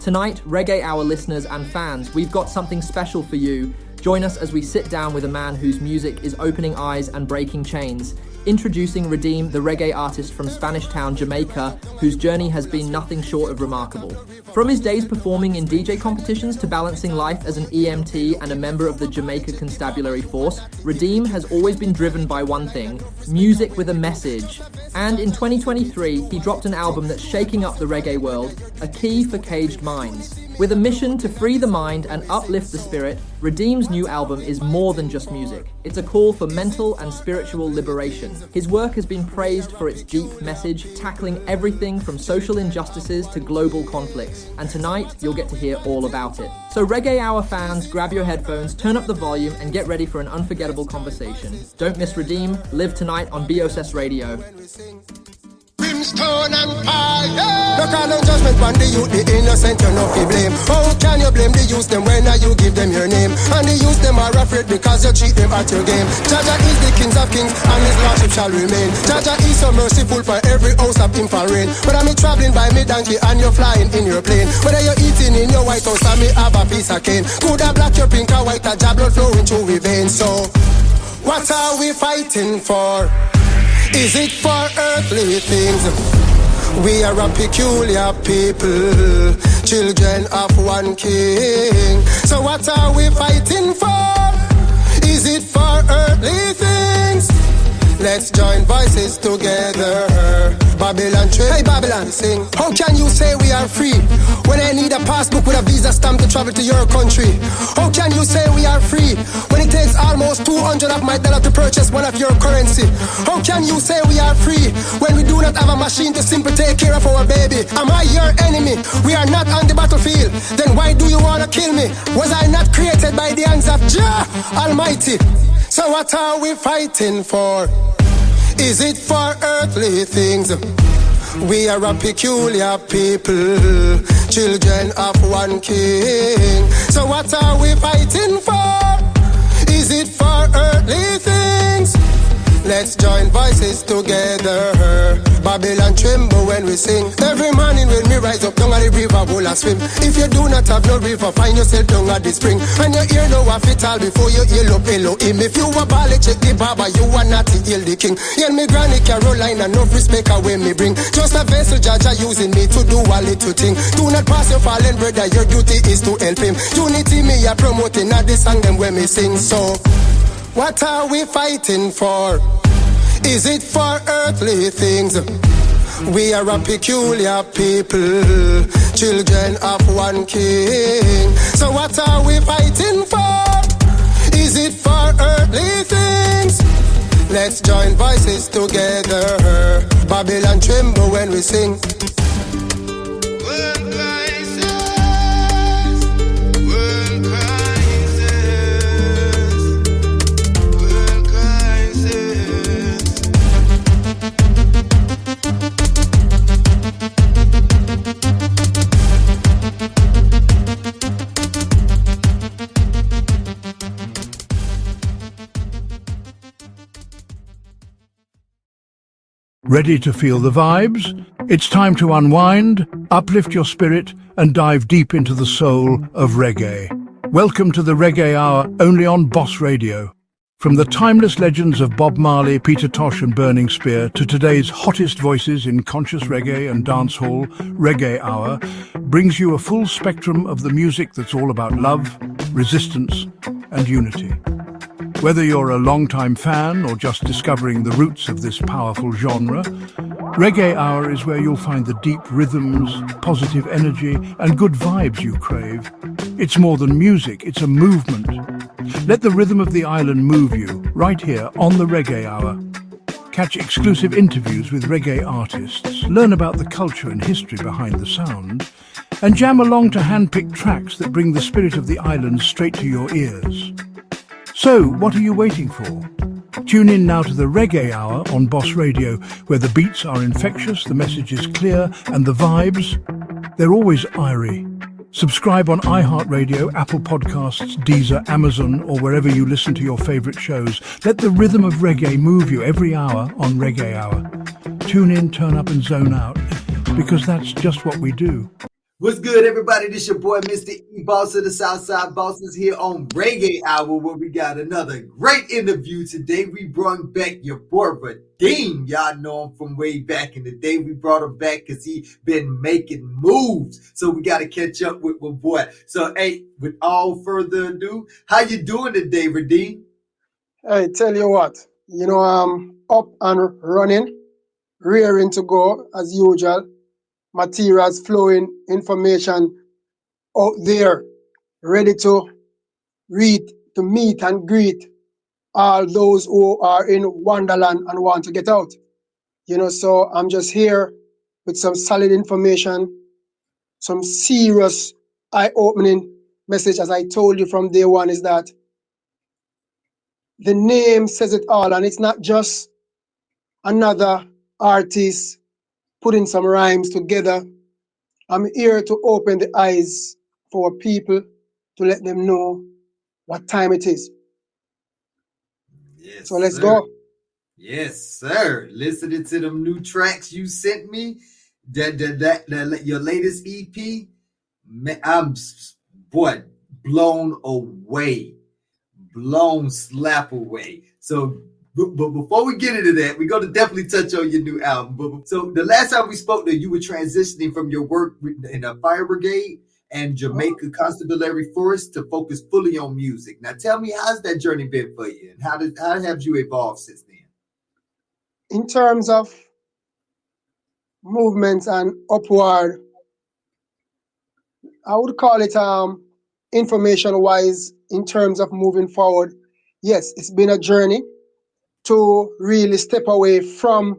Tonight, Reggae Hour listeners and fans, we've got something special for you. Join us as we sit down with a man whose music is opening eyes and breaking chains. Introducing Redeemm, the reggae artist from Spanish Town, Jamaica, whose journey has been nothing short of remarkable. From his days performing in DJ competitions to balancing life as an EMT and a member of the Jamaica Constabulary Force, Redeemm has always been driven by one thing: music with a message. And in 2023, he dropped an album that's shaking up the reggae world, A Key for Caged Minds. With a mission to free the mind and uplift the spirit, Redeemm's new album is more than just music. It's a call for mental and spiritual liberation. His work has been praised for its deep message, tackling everything from social injustices to global conflicts. And tonight, you'll get to hear all about it. So Reggae Hour fans, grab your headphones, turn up the volume, and get ready for an unforgettable conversation. Don't miss Redeemm, live tonight on B.O.S Radio. Brimstone and fire. No call on judgment on the youth, the innocent, you know fi blame. How can you blame the youth them when you give them your name? And the youth them are afraid because you cheat them at your game. Jaja is the kings of kings and his lordship shall remain. Jaja is so merciful for every house of him for rain. Whether me traveling by me donkey and you're flying in your plane, whether you're eating in your white house and me have a piece of cane, could I black your pink or white, a jab blood flowing through we veins. So what are we fighting for? Is it for earthly things? We are a peculiar people, children of one king. So what are we fighting for? Is it for earthly things? Let's join voices together. Babylon trade. Hey Babylon, sing. How can you say we are free when I need a passport with a visa stamp to travel to your country? How can you say we are free when it takes almost $200 of my dollar to purchase one of your currency? How can you say we are free when we do not have a machine to simply take care of our baby? Am I your enemy? We are not on the battlefield. Then why do you wanna kill me? Was I not created by the hands of Jah Almighty? So what are we fighting for? Is it for earthly things? We are a peculiar people, children of one king. So what are we fighting for? Is it for earthly things? Let's join voices together. Babylon tremble when we sing. Every morning when we rise up down at the river, will I swim. If you do not have no river, find yourself down at the spring. And you hear no one fit all before you hear up Elohim. If you a ballet, check the Baba, you are not to heal the king. Hear me granny Caroline, enough respect away me bring. Just a vessel, Jaja using me to do a little thing. Do not pass your fallen brother, your duty is to help him. Unity me a promoting at the song them when me sing. So what are we fighting for? Is it for earthly things? We are a peculiar people, children of one king. So what are we fighting for? Is it for earthly things? Let's join voices together. Babylon tremble when we sing. Ready to feel the vibes? It's time to unwind, uplift your spirit, and dive deep into the soul of reggae. Welcome to the Reggae Hour, only on B.O.S. Radio. From the timeless legends of Bob Marley, Peter Tosh and Burning Spear to today's hottest voices in conscious reggae and dancehall, Reggae Hour brings you a full spectrum of the music that's all about love, resistance, and unity. Whether you're a long-time fan or just discovering the roots of this powerful genre, Reggae Hour is where you'll find the deep rhythms, positive energy, and good vibes you crave. It's more than music, it's a movement. Let the rhythm of the island move you, right here on the Reggae Hour. Catch exclusive interviews with reggae artists, learn about the culture and history behind the sound, and jam along to hand-picked tracks that bring the spirit of the island straight to your ears. So, what are you waiting for? Tune in now to the Reggae Hour on B.O.S. Radio, where the beats are infectious, the message is clear, and the vibes, they're always airy. Subscribe on iHeartRadio, Apple Podcasts, Deezer, Amazon, or wherever you listen to your favorite shows. Let the rhythm of reggae move you every hour on Reggae Hour. Tune in, turn up, and zone out, because that's just what we do. What's good, everybody? This your boy, Mr. E-Boss of the Southside Bosses here on Reggae Hour, where we got another great interview today. We brought back your boy, Redeemm. Y'all know him from way back in the day. We brought him back because he been making moves. So we got to catch up with my boy. So, hey, with all further ado, how you doing today, Redeemm? Hey, tell you what, I'm up and running, rearing to go as usual. Materials flowing, information out there, ready to read, to meet and greet all those who are in Wonderland and want to get out. So I'm just here with some solid information, some serious eye-opening message. As I told you from day one, is that the name says it all, and it's not just another artist putting some rhymes together. I'm here to open the eyes for people to let them know what time it is. Yes, So let's sir. go. Yes, sir. Listening to them new tracks you sent me, that your latest EP, man, I'm blown away, blown slap away. So, but before we get into that, we're gonna definitely touch on your new album. So the last time we spoke, that you were transitioning from your work in the Fire Brigade and Jamaica Constabulary Force to focus fully on music. Now, tell me, how's that journey been for you, and how have you evolved since then? In terms of movements and upward, I would call it information wise in terms of moving forward. Yes, it's been a journey to really step away from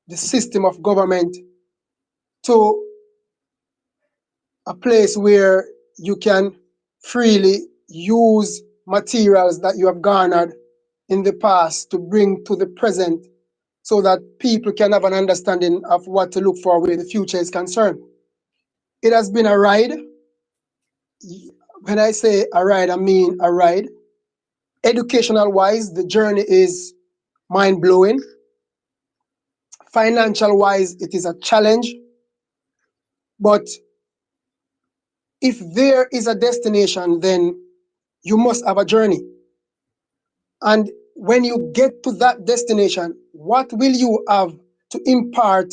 the system of government to a place where you can freely use materials that you have garnered in the past to bring to the present so that people can have an understanding of what to look for where the future is concerned. It has been a ride. When I say a ride, I mean a ride. Educational wise, the journey is mind blowing. Financial wise, it is a challenge. But if there is a destination, then you must have a journey. And when you get to that destination, what will you have to impart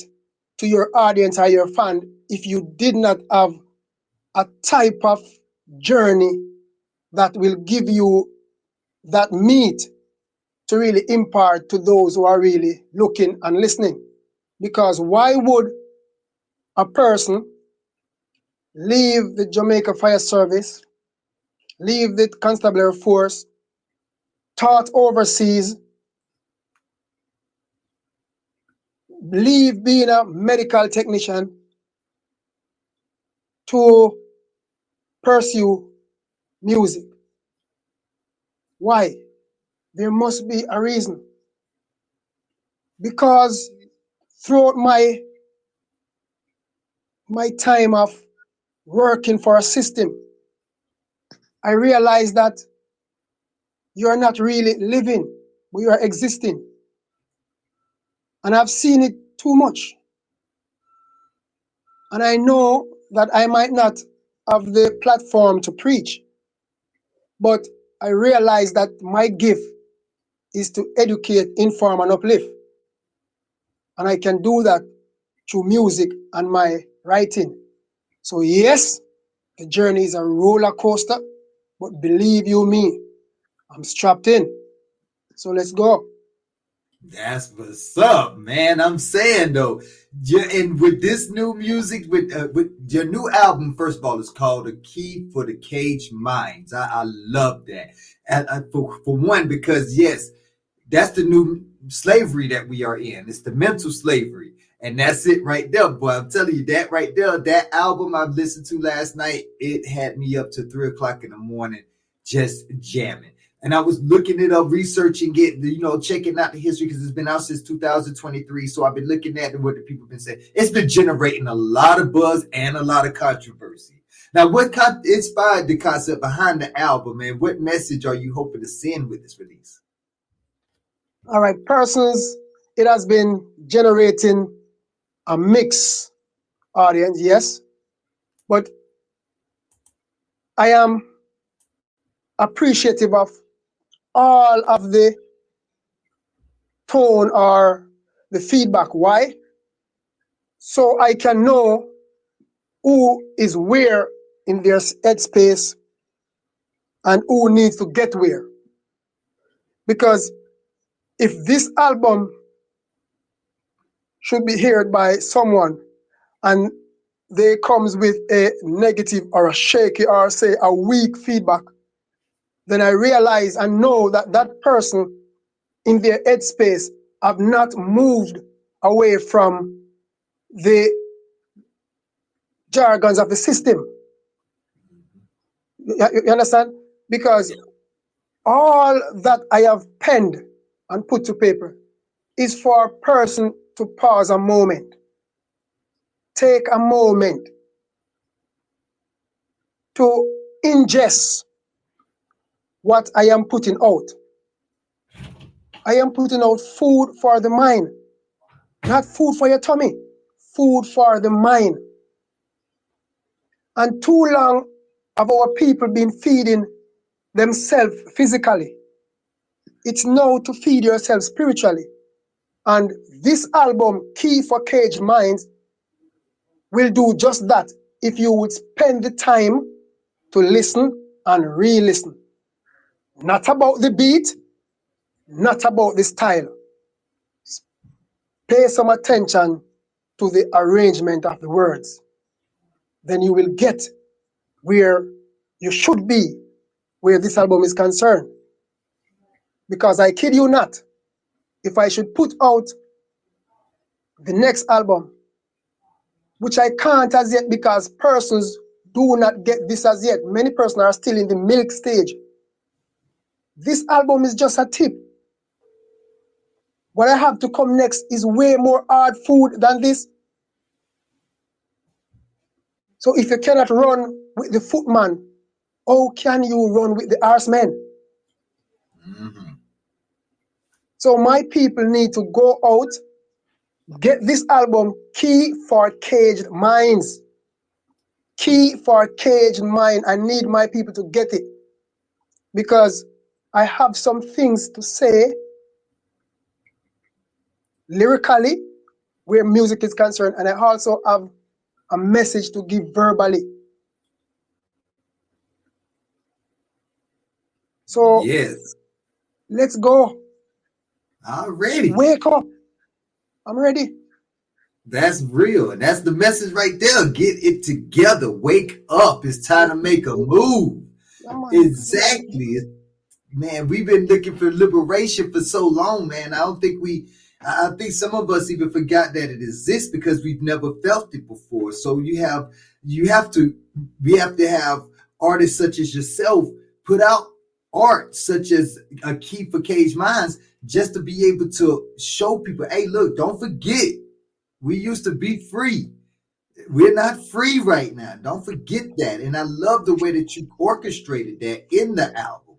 to your audience or your fan if you did not have a type of journey that will give you that meat to really impart to those who are really looking and listening? Because why would a person leave the Jamaica Fire Service, leave the Constabulary Force, taught overseas, leave being a medical technician to pursue music? Why? There must be a reason. Because throughout my time of working for a system, I realized that you are not really living, but you are existing. And I've seen it too much. And I know that I might not have the platform to preach, but I realize that my gift is to educate, inform, and uplift. And I can do that through music and my writing. So yes, the journey is a roller coaster, but believe you me, I'm strapped in. So let's go. That's what's up, man. I'm saying though, and with this new music, with your new album, first of all, it's called "A Key for the Caged Minds." I love that, and for one, because yes, that's the new slavery that we are in. It's the mental slavery, and that's it right there, boy. I'm telling you that right there. That album I listened to last night, it had me up to 3 o'clock in the morning, just jamming. And I was looking it up, researching it, checking out the history because it's been out since 2023. So I've been looking at what the people have been saying. It's been generating a lot of buzz and a lot of controversy. Now, what inspired the concept behind the album, and what message are you hoping to send with this release? All right, persons, it has been generating a mixed audience, yes. But I am appreciative of all of the tone or the feedback. Why? So I can know who is where in their headspace and who needs to get where. Because if this album should be heard by someone and they comes with a negative or a shaky or say a weak feedback, then I realize and know that that person in their headspace have not moved away from the jargons of the system. You understand? Because all that I have penned and put to paper is for a person to pause a moment, take a moment to ingest what I am putting out. I am putting out food for the mind, not food for your tummy, food for the mind. And too long have our people been feeding themselves physically. It's now to feed yourself spiritually. And this album, Key for Caged Minds, will do just that if you would spend the time to listen and re-listen. Not about the beat, not about the style. Pay some attention to the arrangement of the words. Then you will get where you should be, where this album is concerned. Because I kid you not, if I should put out the next album, which I can't as yet because persons do not get this as yet. Many persons are still in the milk stage. This album is just a tip. What I have to come next is way more hard food than this. So if you cannot run with the footman, how can you run with the horseman? Mm-hmm. So my people need to go out, get this album, Key for Caged Minds. Key for Caged Mind. I need my people to get it because I have some things to say lyrically where music is concerned, and I also have a message to give verbally. So Yes. let's go. Already. Wake up. I'm ready. That's real. And that's the message right there. Get it together. Wake up. It's time to make a move. Exactly. Man, we've been looking for liberation for so long, man. I think some of us even forgot that it exists because we've never felt it before. So we have to have artists such as yourself put out art such as a Key for Caged Minds just to be able to show people, hey, look, don't forget, we used to be free. We're not free right now. Don't forget that. And I love the way that you orchestrated that in the album.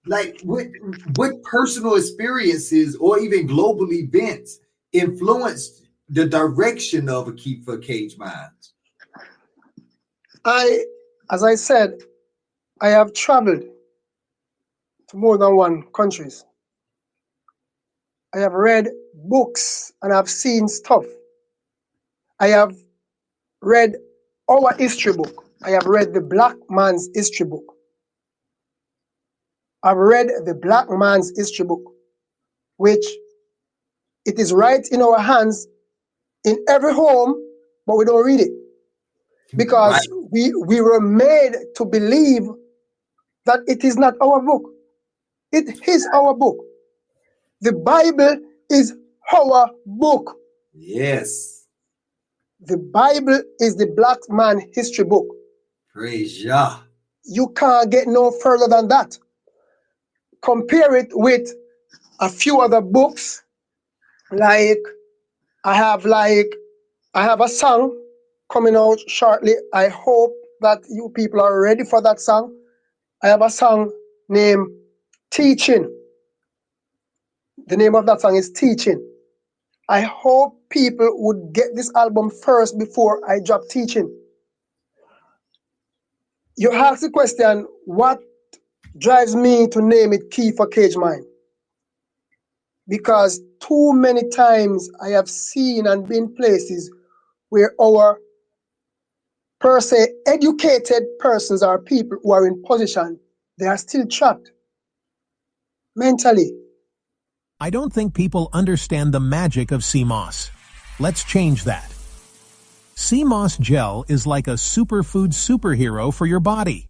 Like what personal experiences or even global events influenced the direction of a Key for Caged Minds? As I said, I have traveled to more than one countries. I have read books and I've seen stuff. I have read our history book. I have read the Black Man's History book. I've read the Black Man's History book, which it is right in our hands in every home, but we don't read it because we were made to believe that it is not our book. It is our book. The Bible is our book. Yes. The Bible is the Black Man history book. Praise Yah. You can't get no further than that. Compare it with a few other books. I have a song coming out shortly. I hope that you people are ready for that song. I have a song named Teaching. The name of that song is Teaching. I hope people would get this album first before I drop Teaching. You ask the question, what drives me to name it Key for Cage Mind? Because too many times I have seen and been places where our per se educated persons or people who are in position, they are still trapped mentally. I don't think people understand the magic of sea moss. Let's change that. Sea moss gel is like a superfood superhero for your body.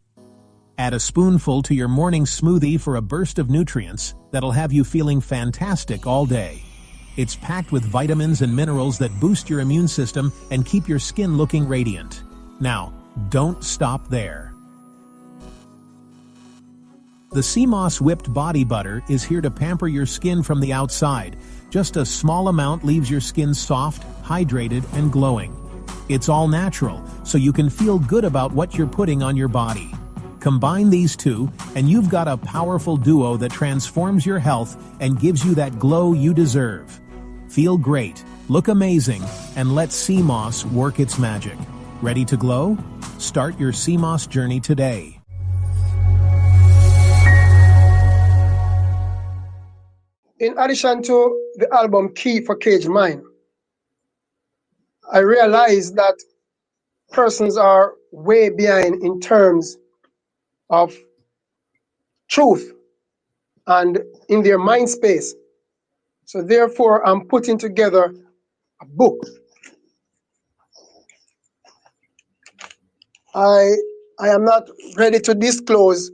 Add a spoonful to your morning smoothie for a burst of nutrients that'll have you feeling fantastic all day. It's packed with vitamins and minerals that boost your immune system and keep your skin looking radiant. Now, don't stop there. The Sea Moss Whipped Body Butter is here to pamper your skin from the outside. Just a small amount leaves your skin soft, hydrated, and glowing. It's all natural, so you can feel good about what you're putting on your body. Combine these two, and you've got a powerful duo that transforms your health and gives you that glow you deserve. Feel great, look amazing, and let Sea Moss work its magic. Ready to glow? Start your Sea Moss journey today. In addition to the album Key for Cage Mind, I realized that persons are way behind in terms of truth and in their mind space. So therefore, I'm putting together a book. I am not ready to disclose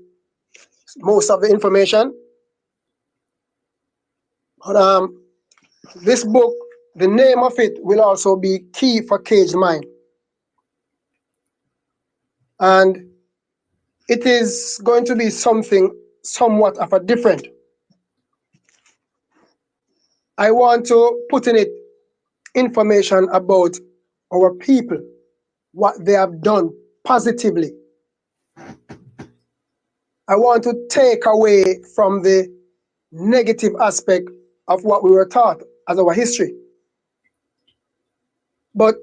most of the information, but this book, the name of it will also be Key for Caged Mind. And it is going to be something somewhat of a different. I want to put in it information about our people, what they have done positively. I want to take away from the negative aspect of what we were taught as our history. But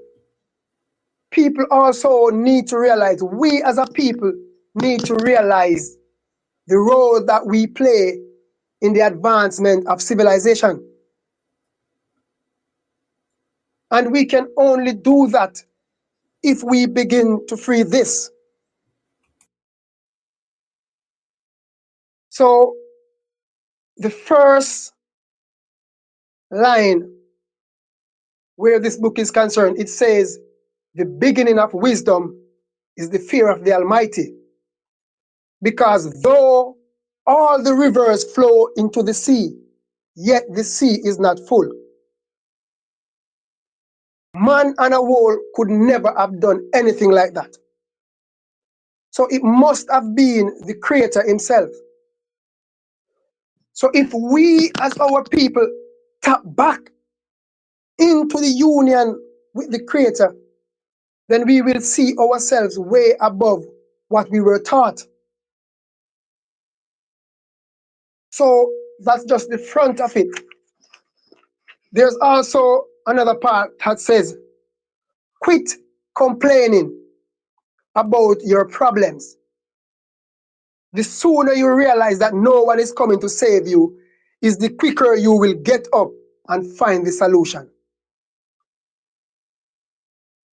people also need to realize, we as a people need to realize the role that we play in the advancement of civilization. And we can only do that if we begin to free this. So the first line where this book is concerned, it says, the beginning of wisdom is the fear of the Almighty. Because though all the rivers flow into the sea, yet the sea is not full. Man and a whole could never have done anything like that. So it must have been the Creator himself. So if we as our people tap back into the union with the Creator, then we will see ourselves way above what we were taught. So that's just the front of it. There's also another part that says, quit complaining about your problems. The sooner you realize that no one is coming to save you, is the quicker you will get up and find the solution.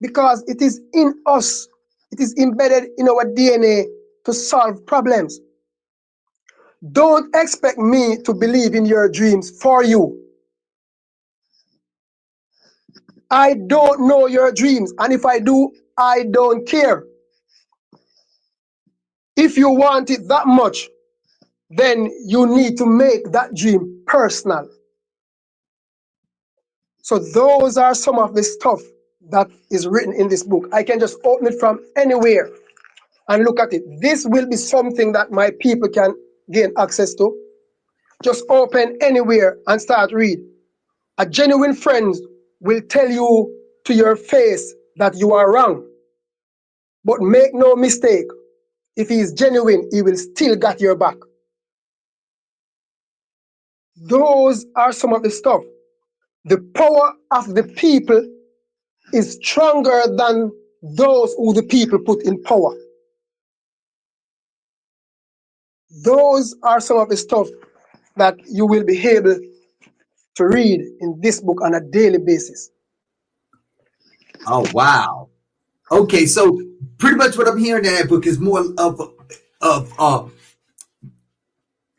Because it is in us, it is embedded in our DNA to solve problems. Don't expect me to believe in your dreams for you. I don't know your dreams, and if I do, I don't care. If you want it that much, then you need to make that dream personal. So those are some of the stuff that is written in this book. I can just open it from anywhere and look at it. This will be something that my people can gain access to. Just open anywhere and start read. A genuine friend will tell you to your face that you are wrong. But make no mistake, if he is genuine, he will still got your back. Those are some of the stuff. The power of the people is stronger than those who the people put in power. Those are some of the stuff that you will be able to read in this book on a daily basis. Oh, wow. Okay, so pretty much what I'm hearing in that book is more of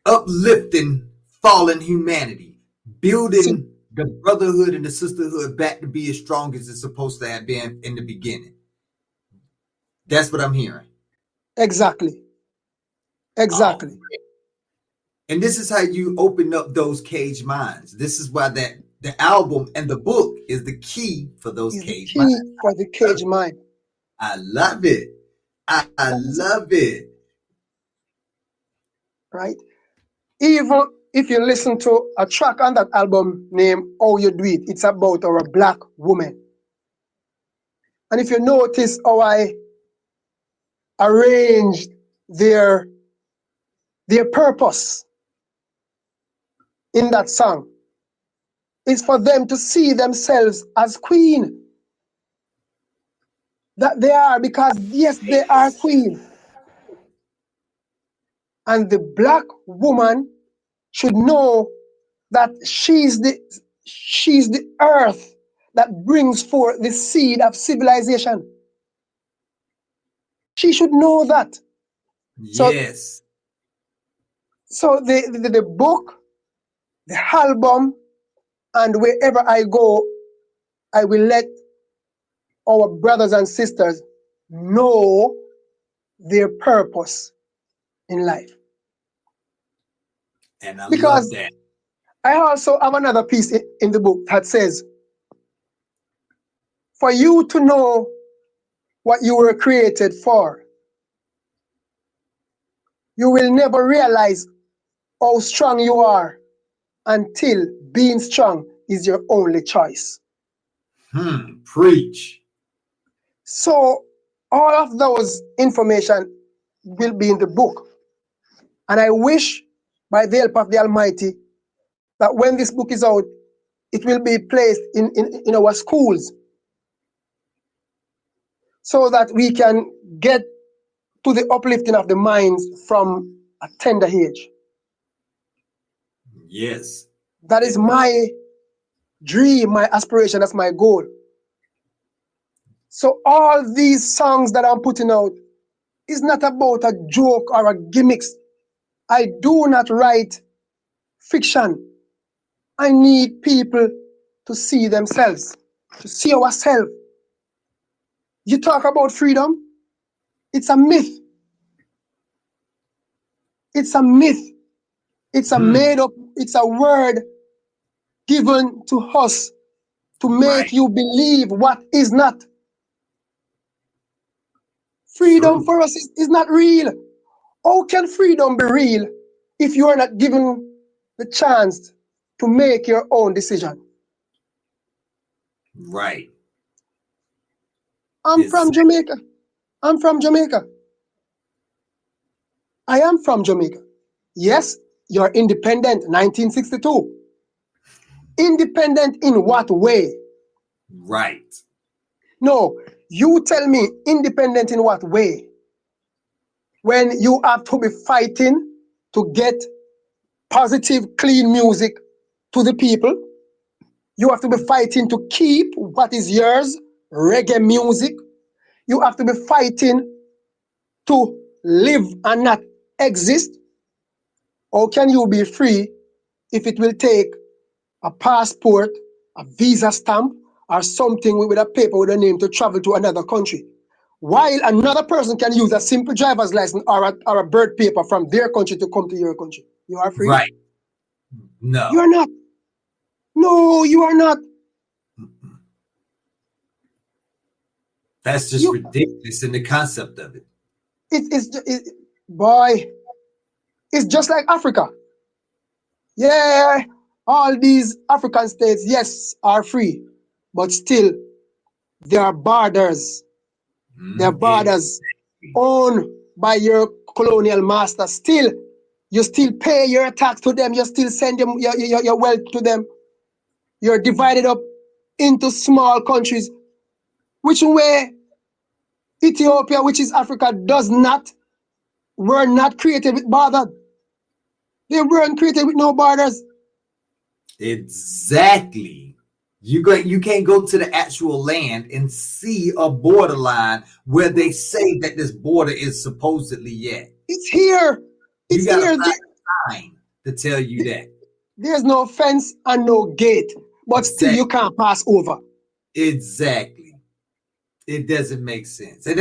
uplifting fallen humanity, building the brotherhood and the sisterhood back to be as strong as it's supposed to have been in the beginning. That's what I'm hearing. Exactly. Exactly. Oh, and this is how you open up those caged minds. This is why the album and the book is the key for those caged minds. For the caged mind. I love it. I love it. Right? Even if you listen to a track on that album named How You Do It, it's about our black woman. And if you notice how I arranged their purpose in that song, is for them to see themselves as queen. That they are, because yes, they are queen. And the black woman should know that she's the earth that brings forth the seed of civilization. She should know that. Yes. So the book, the album, and wherever I go, I will let our brothers and sisters know their purpose in life. And I Because love that. I also have another piece in the book that says, for you to know what you were created for, you will never realize how strong you are until being strong is your only choice. Preach. So all of those information will be in the book. And I wish, by the help of the Almighty, that when this book is out, it will be placed in our schools so that we can get to the uplifting of the minds from a tender age. Yes. That is my dream, my aspiration, that's my goal. So all these songs that I'm putting out is not about a joke or a gimmicks. I do not write fiction. I need people to see themselves, to see ourselves. You talk about freedom, it's a myth. It's a myth. It's a made up, it's a word given to us to make you believe what is not. Freedom for us is not real. How can freedom be real if you are not given the chance to make your own decision? Right. I'm from Jamaica. I'm from Jamaica. I am from Jamaica. Yes, you're independent, 1962. Independent in what way? Right. No, you tell me, independent in what way? When you have to be fighting to get positive, clean music to the people, you have to be fighting to keep what is yours, reggae music. You have to be fighting to live and not exist. How can you be free if it will take a passport, a visa stamp, or something with a paper with a name to travel to another country? While another person can use a simple driver's license or a birth paper from their country to come to your country. You are free? Right. No. You are not. No, you are not. That's just ridiculous in the concept of it. Boy, it's just like Africa. Yeah, all these African states, yes, are free, but still, there are borders. There are borders owned by your colonial master. Still, you still pay your tax to them. You still send them your wealth to them. You're divided up into small countries, which way Ethiopia, which is Africa, were not created with borders. They weren't created with no borders. Exactly. You can't go to the actual land and see a borderline where they say that this border is supposedly at. It's here. It's You got here. to find a sign to tell you that. There's no fence and no gate, but still you can't pass over. Exactly. It doesn't make sense. And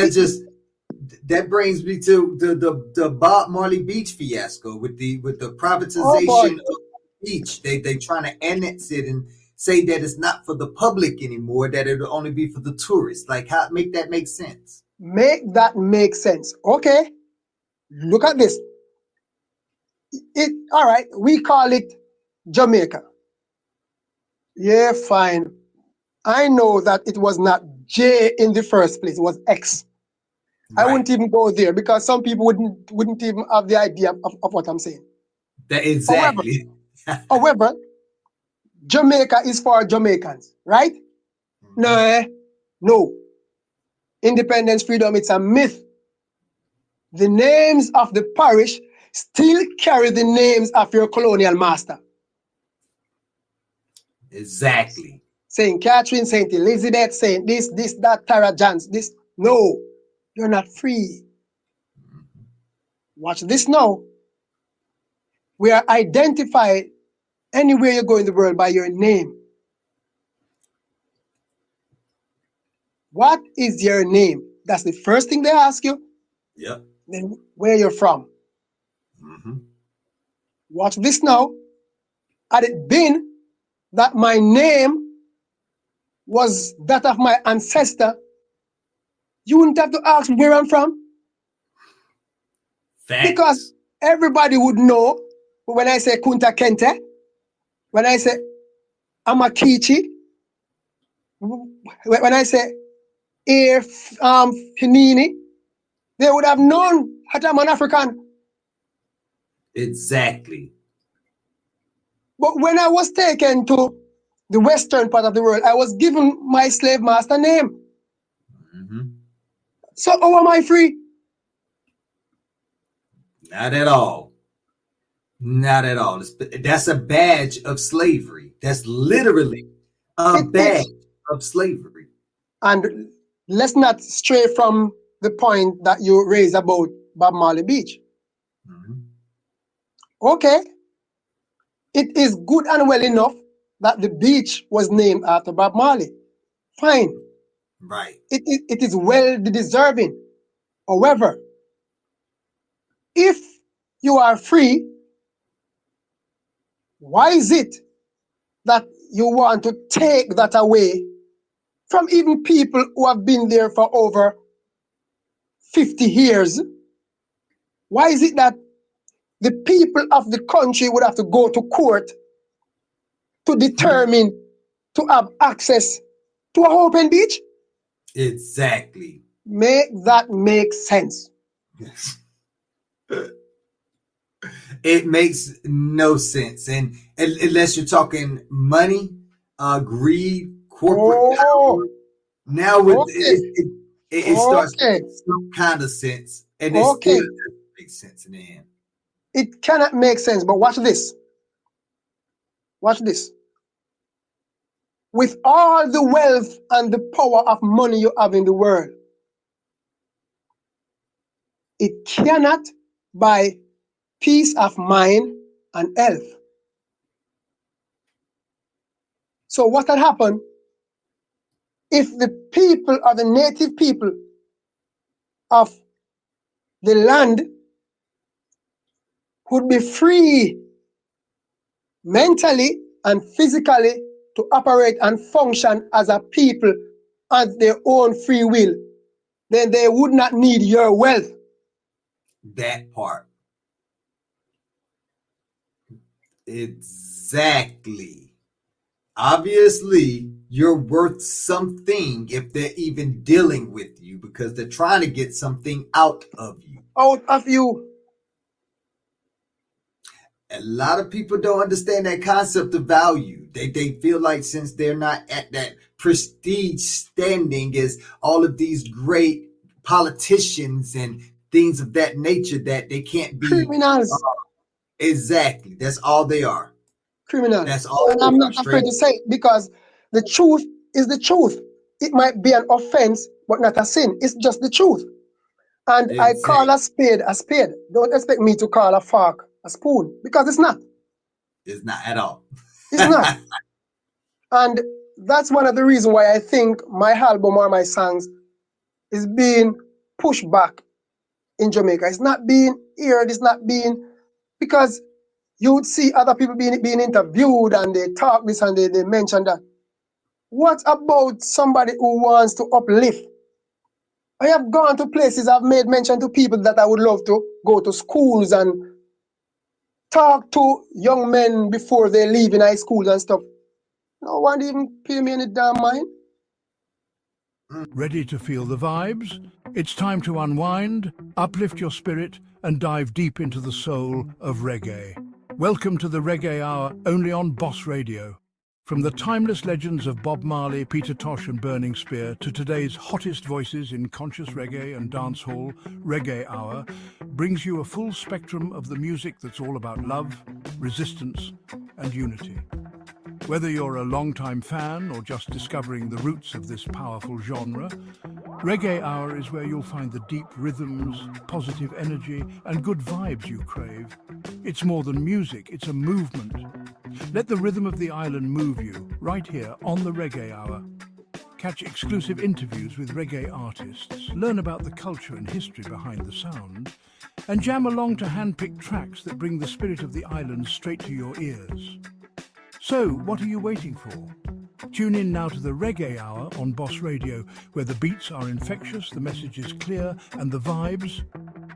that brings me to the Bob Marley Beach fiasco with the privatization of the beach. They trying to annex it and say that it's not for the public anymore, that it'll only be for the tourists. Like, how make that make sense? Make that make sense. Okay. Look at this. All right, we call it Jamaica. Yeah, fine. I know that it was not J in the first place, it was X. Right. I wouldn't even go there because some people wouldn't even have the idea of what I'm saying. Exactly. However, Jamaica is for Jamaicans, right? Mm-hmm. No. Independence, freedom, it's a myth. The names of the parish still carry the names of your colonial master. Exactly. Saint Catherine, Saint Elizabeth, Saint this, that, Tara Jans, this. No, you're not free. Watch this now. We are identified anywhere you go in the world by your name. What is your name? That's the first thing they ask you. Yep. Then where you're from. Mm-hmm. Watch this now. Had it been that my name was that of my ancestor, you wouldn't have to ask where I'm from. Thanks. Because everybody would know when I say Kunta Kente, when I say Amakichi, when I say Hinini, they would have known that I'm an African. Exactly. But when I was taken to the western part of the world, I was given my slave master name. Mm-hmm. So how am I free? Not at all. Not at all. That's a badge of slavery. That's literally a badge of slavery. And let's not stray from the point that you raised about Bob Marley Beach. Mm-hmm. Okay. It is good and well enough that the beach was named after Bob Marley. Fine. Right. It is well deserving. However, if you are free, why is it that you want to take that away from even people who have been there for over 50 years? Why is it that the people of the country would have to go to court to determine to have access to an open beach? Exactly. Make that make sense. Yes. It makes no sense. And unless you're talking money, greed, corporate power, now it starts making some kind of sense. And it still doesn't make sense in the end. It cannot make sense, but watch this. Watch this. With all the wealth and the power of money you have in the world, it cannot buy peace of mind and health. So what had happened if the people or the native people of the land would be free mentally and physically to operate and function as a people at their own free will, then they would not need your wealth. That part. Exactly. Obviously, you're worth something if they're even dealing with you because they're trying to get something out of you. Out of you. A lot of people don't understand that concept of value. They feel like since they're not at that prestige standing as all of these great politicians and things of that nature that they can't be criminals. Exactly. That's all they are. Criminal. That's all And they I'm are. not afraid to say it because the truth is the truth. It might be an offense, but not a sin. It's just the truth. And I Exactly. call a spade a spade. Don't expect me to call a fork a spoon because it's not. It's not at all. It's not. And that's one of the reasons why I think my album or my songs is being pushed back in Jamaica. It's not being heard, it's not being, because you would see other people being interviewed and they talk this and they mention that. What about somebody who wants to uplift? I have gone to places, I've made mention to people that I would love to go to schools and talk to young men before they leave in high schools and stuff. No one even pay me any damn mind. Ready to feel the vibes? It's time to unwind, uplift your spirit, and dive deep into the soul of reggae. Welcome to the Reggae Hour, only on B.O.S. Radio. From the timeless legends of Bob Marley, Peter Tosh and Burning Spear to today's hottest voices in conscious reggae and dancehall, Reggae Hour brings you a full spectrum of the music that's all about love, resistance and unity. Whether you're a long-time fan or just discovering the roots of this powerful genre, Reggae Hour is where you'll find the deep rhythms, positive energy and good vibes you crave. It's more than music, it's a movement. Let the rhythm of the island move you, right here on the Reggae Hour. Catch exclusive interviews with reggae artists, learn about the culture and history behind the sound, and jam along to hand-picked tracks that bring the spirit of the island straight to your ears. So, what are you waiting for? Tune in now to the Reggae Hour on B.O.S. Radio, where the beats are infectious, the message is clear, and the vibes,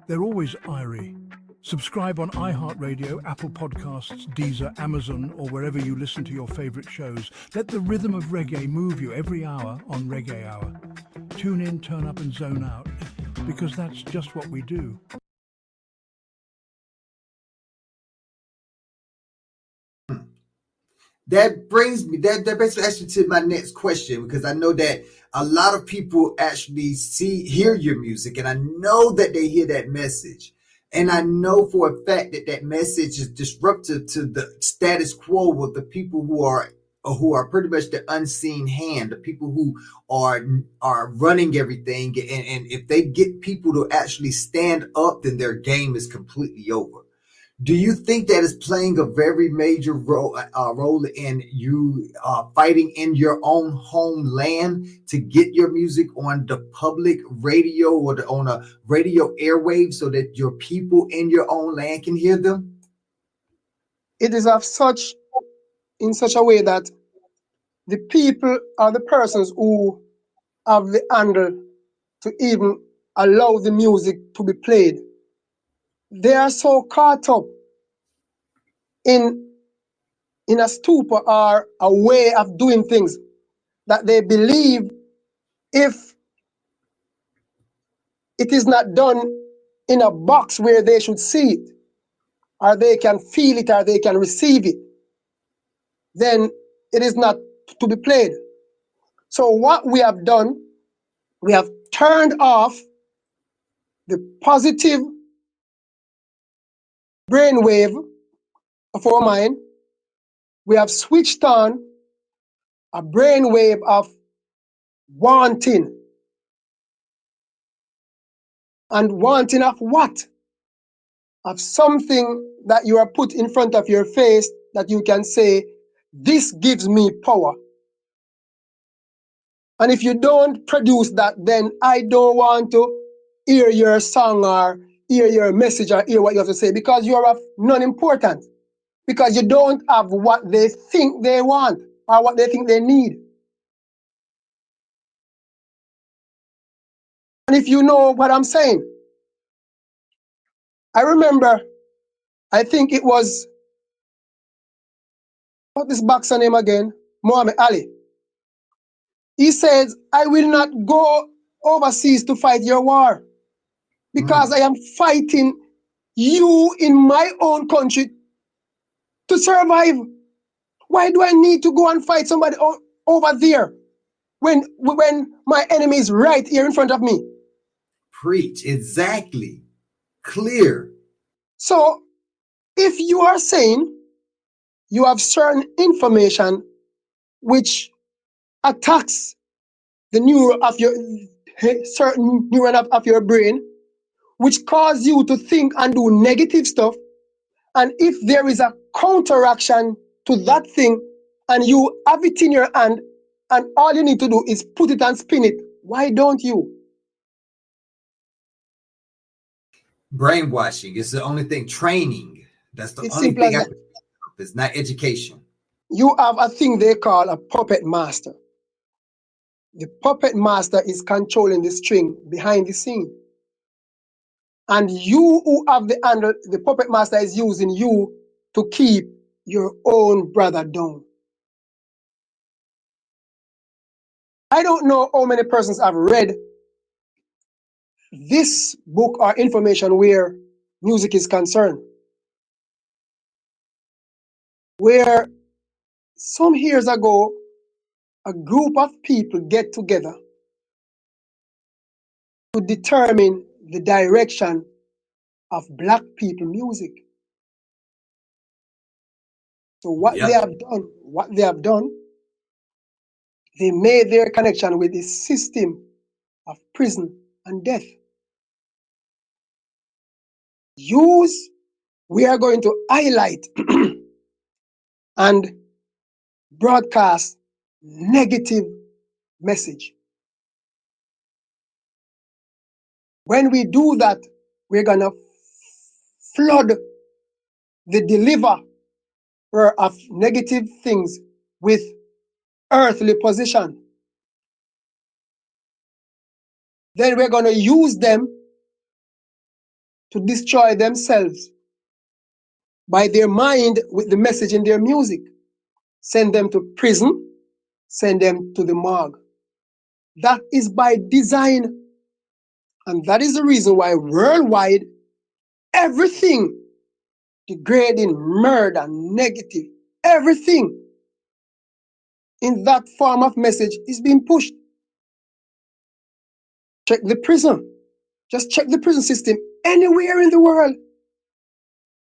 they're always airy. Subscribe on iHeartRadio, Apple Podcasts, Deezer, Amazon, or wherever you listen to your favorite shows. Let the rhythm of reggae move you every hour on Reggae Hour. Tune in, turn up, and zone out, because that's just what we do. That brings me actually to my next question, because I know that a lot of people actually hear your music, and I know that they hear that message. And I know for a fact that that message is disruptive to the status quo with the people who are pretty much the unseen hand, the people who are running everything. And if they get people to actually stand up, then their game is completely over. Do you think that is playing a very major role in you fighting in your own homeland to get your music on the public radio or on a radio airwave so that your people in your own land can hear them? It is in such a way that the people are the persons who have the handle to even allow the music to be played. They are so caught up in a stupor or a way of doing things that they believe if it is not done in a box where they should see it, or they can feel it, or they can receive it, then it is not to be played. So what we have done, we have turned off the positive brainwave of our mind. We have switched on a brainwave of wanting. And wanting of what? Of something that you are put in front of your face that you can say, this gives me power. And if you don't produce that, then I don't want to hear your song or hear your message or hear what you have to say, because you are of non-importance. Because you don't have what they think they want or what they think they need. And if you know what I'm saying, I remember, I think it was, what this boxer name again? Muhammad Ali. He says, I will not go overseas to fight your war because I am fighting you in my own country to survive. Why do I need to go and fight somebody over there when my enemy is right here in front of me? Preach. Exactly. Clear. So If you are saying you have certain information which attacks the neuron of your certain neuron of your brain, which cause you to think and do negative stuff, and if there is a counteraction to that thing, and you have it in your hand, and all you need to do is put it and spin it, why don't you? Brainwashing is the only thing. Training. That's the It's only simple as thing I that. can think of. It's not education. You have a thing they call a puppet master. The puppet master is controlling the string behind the scene. And you who have the handle, the puppet master is using you to keep your own brother down. I don't know how many persons have read this book or information where music is concerned, where some years ago, a group of people get together to determine the direction of black people music. So what Yep. they have done, they made their connection with the system of prison and death. We are going to highlight and broadcast negative message. When we do that, we're gonna flood the deliverer of negative things with earthly position. Then we're gonna use them to destroy themselves by their mind with the message in their music. Send them to prison, send them to the morgue. That is by design. And that is the reason why worldwide, everything degrading, murder, negative, everything in that form of message is being pushed. Check the prison. Just check the prison system anywhere in the world.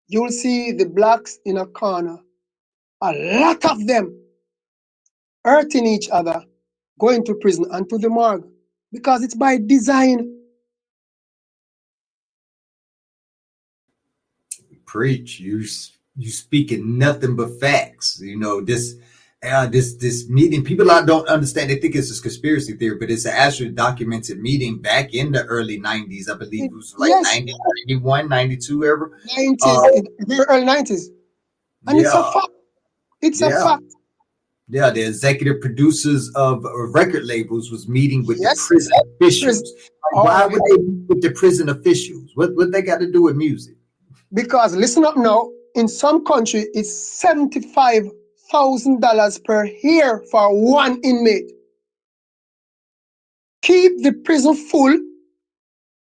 You'll see the blacks in a corner, a lot of them hurting each other, going to prison and to the morgue, because it's by design. Preach. You speaking nothing but facts. You know, this meeting, people don't understand. They think it's a conspiracy theory, but it's an actual documented meeting back in the early 90s. I believe it was like Yes. 90, 91, 92 ever. 90s, very early 90s. And it's a Yeah. fact. It's a Yeah. fact. Yeah, the executive producers of record labels was meeting with Yes. the prison officials. Why Oh, would they meet with the prison officials? What they got to do with music? because listen up now, in some country it's $75,000 per year for one inmate. Keep the prison full,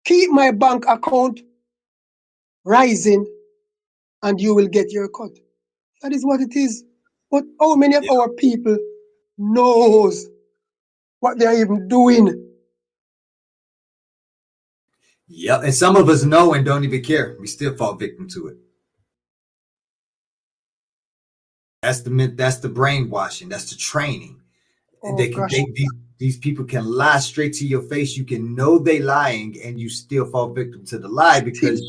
keep my bank account rising, and you will get your cut. That is what it is. But how many of our people knows what they're even doing? Yep, and some of us know and don't even care. We still fall victim to it. That's the brainwashing. That's the training. Oh, gosh. These people can lie straight to your face. You can know they lying, and you still fall victim to the lie because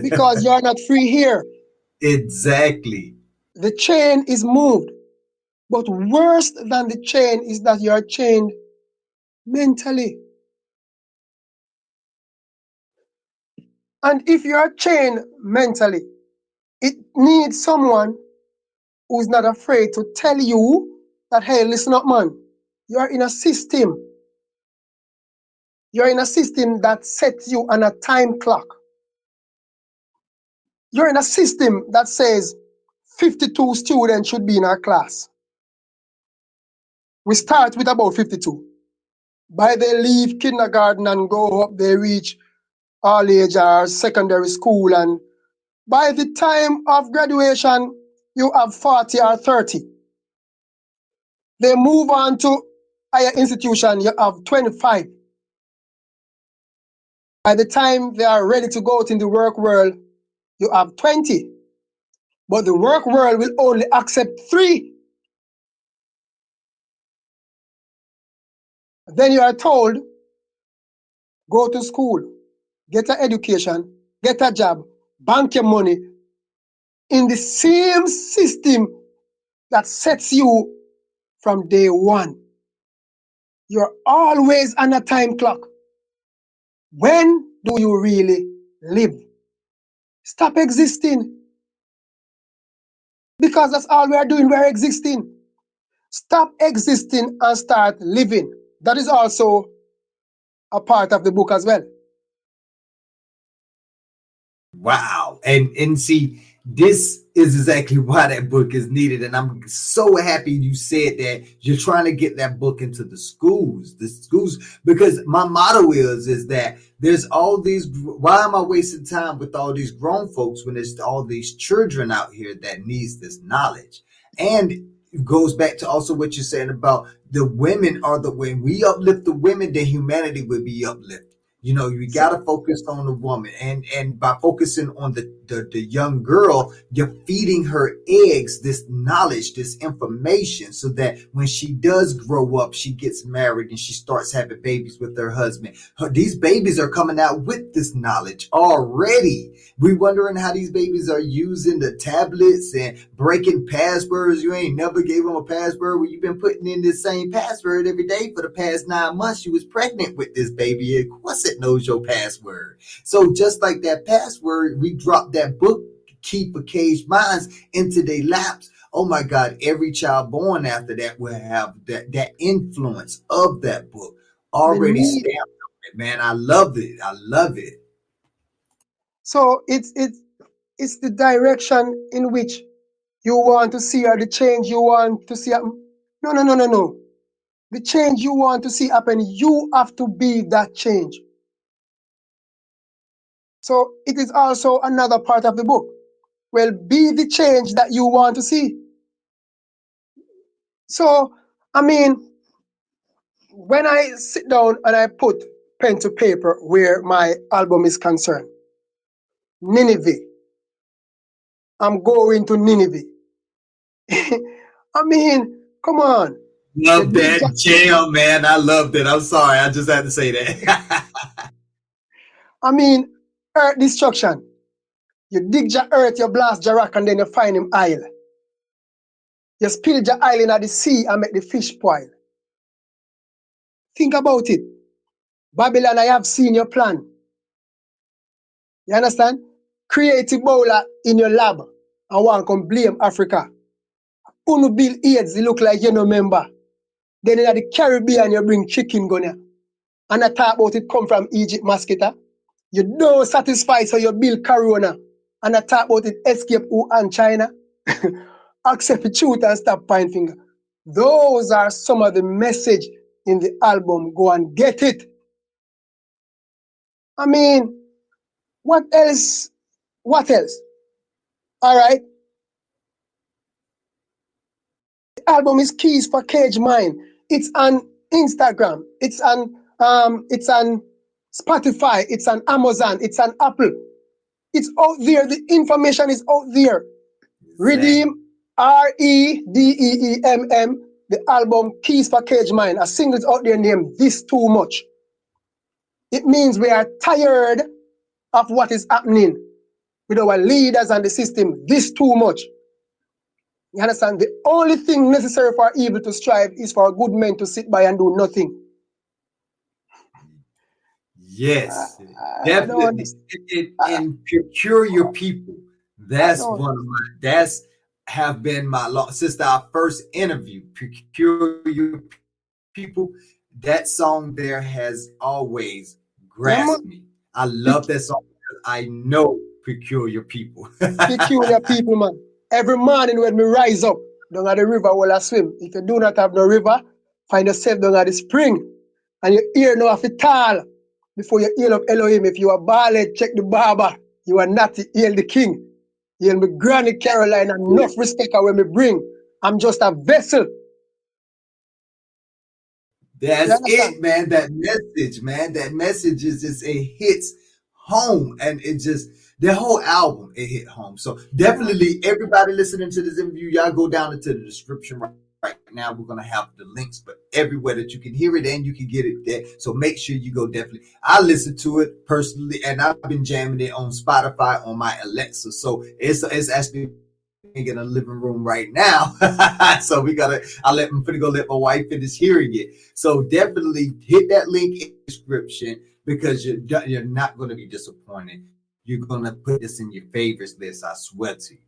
because you're not free here. Exactly. The chain is moved. But worse than the chain is that you are chained mentally. And if you are chained mentally, it needs someone who is not afraid to tell you that, hey, listen up, man. You are in a system. You're in a system that sets you on a time clock. You're in a system that says 52 students should be in our class. We start with about 52. By they leave kindergarten and go up, they reach all age or secondary school, and by the time of graduation, you have 40 or 30. They move on to higher institution, you have 25. By the time they are ready to go out in the work world, you have 20. But the work world will only accept 3. Then you are told, go to school, get an education, get a job, bank your money in the same system that sets you from day one. You're always on a time clock. When do you really live? Stop existing. Because that's all we are doing, we're existing. Stop existing and start living. That is also a part of the book as well. Wow. And see, this is exactly why that book is needed. And I'm so happy you said that you're trying to get that book into the schools, because my motto is that there's all these, why am I wasting time with all these grown folks when there's all these children out here that needs this knowledge? And it goes back to also what you're saying about the women are when we uplift the women, then humanity will be uplifted. You know, you got to focus on the woman, and by focusing on the young girl, you're feeding her eggs this knowledge, this information, so that when she does grow up, she gets married and she starts having babies with her husband. These babies are coming out with this knowledge already. We wondering how these babies are using the tablets and breaking passwords. You ain't never gave them a password where you've been putting in the same password every day for the past 9 months. You was pregnant with this baby. Of course it knows your password. So just like that password, we dropped that book, Keep a Caged Minds, into their laps. Oh my God, every child born after that will have that influence of that book already stamped on it. Man, I love it. I love it. So it's the direction in which you want to see, or the change you want to see happen. No. The change you want to see happen, you have to be that change. So it is also another part of the book. Well, be the change that you want to see. So, I mean, when I sit down and I put pen to paper where my album is concerned, Nineveh, I'm going to Nineveh. I mean, come on. Love that jam, man. I loved it. I'm sorry. I just had to say that. I mean, earth destruction. You dig your earth, you blast your rock, and then you find him oil. You spill your oil in the sea and make the fish spoil. Think about it. Babylon, I have seen your plan. You understand? Create Ebola in your lab and one can blame Africa. Unu Bill AIDS, they look like you no member. Then in the Caribbean, you bring chicken gun here. And I talk about it come from Egypt mosquito. You don't satisfy, so you build corona. And I talk about it escape Wuhan, China. Accept the truth and stop point finger. Those are some of the message in the album. Go and get it. I mean, what else? What else? All right. The album is Keys for Cage Mind. It's on Instagram. It's on Spotify. It's on Amazon. It's on Apple. It's out there. The information is out there. Redeemm, Redeemm, the album Keys for Cage Mind. A single is out there named This Too Much. It means we are tired of what is happening with our leaders and the system. This too much. You understand? The only thing necessary for evil to strive is for good men to sit by and do nothing. Yes, definitely. And procure your people. That's one of my, that's have been my since our first interview. Procure your people. That song there has always grasped me. I love that song because I know peculiar people. Peculiar people, man. Every morning when we rise up, down at the river while I swim. If you do not have no river, find yourself down at the spring. And your ear know have to tall before you hail up Elohim. If you are bald, check the barber. You are not to hail the king. Hail me Granny Caroline, and enough respect when me bring. I'm just a vessel. That's it, man. That message is just, it hits home. And it just, their whole album, it hit home. So definitely everybody listening to this interview, y'all go down into the description right now. We're gonna have the links, but everywhere that you can hear it and you can get it there. So make sure you go definitely. I listen to it personally, and I've been jamming it on Spotify on my Alexa. So it's actually in a living room right now. So I'm gonna go let my wife finish hearing it. So definitely hit that link in the description because you're not gonna be disappointed. You're gonna put this in your favorites list, I swear to you.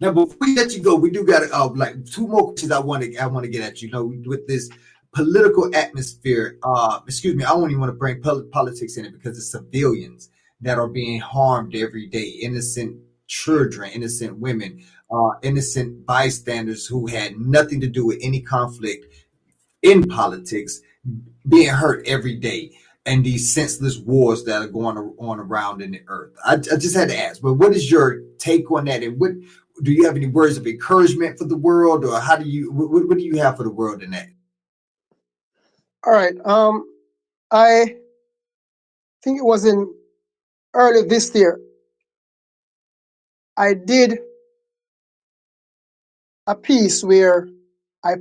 Now, before we let you go, we do got like two more questions I want to get at you. You know, with this political atmosphere. Excuse me, I don't even want to bring politics in it because it's civilians that are being harmed every day. Innocent children, innocent women, innocent bystanders who had nothing to do with any conflict in politics being hurt every day, and these senseless wars that are going on around in the earth. I just had to ask, but what is your take on that? And what do you have any words of encouragement for the world, or how do you what do you have for the world in that? All right. I think it was in early this year. I did a piece where I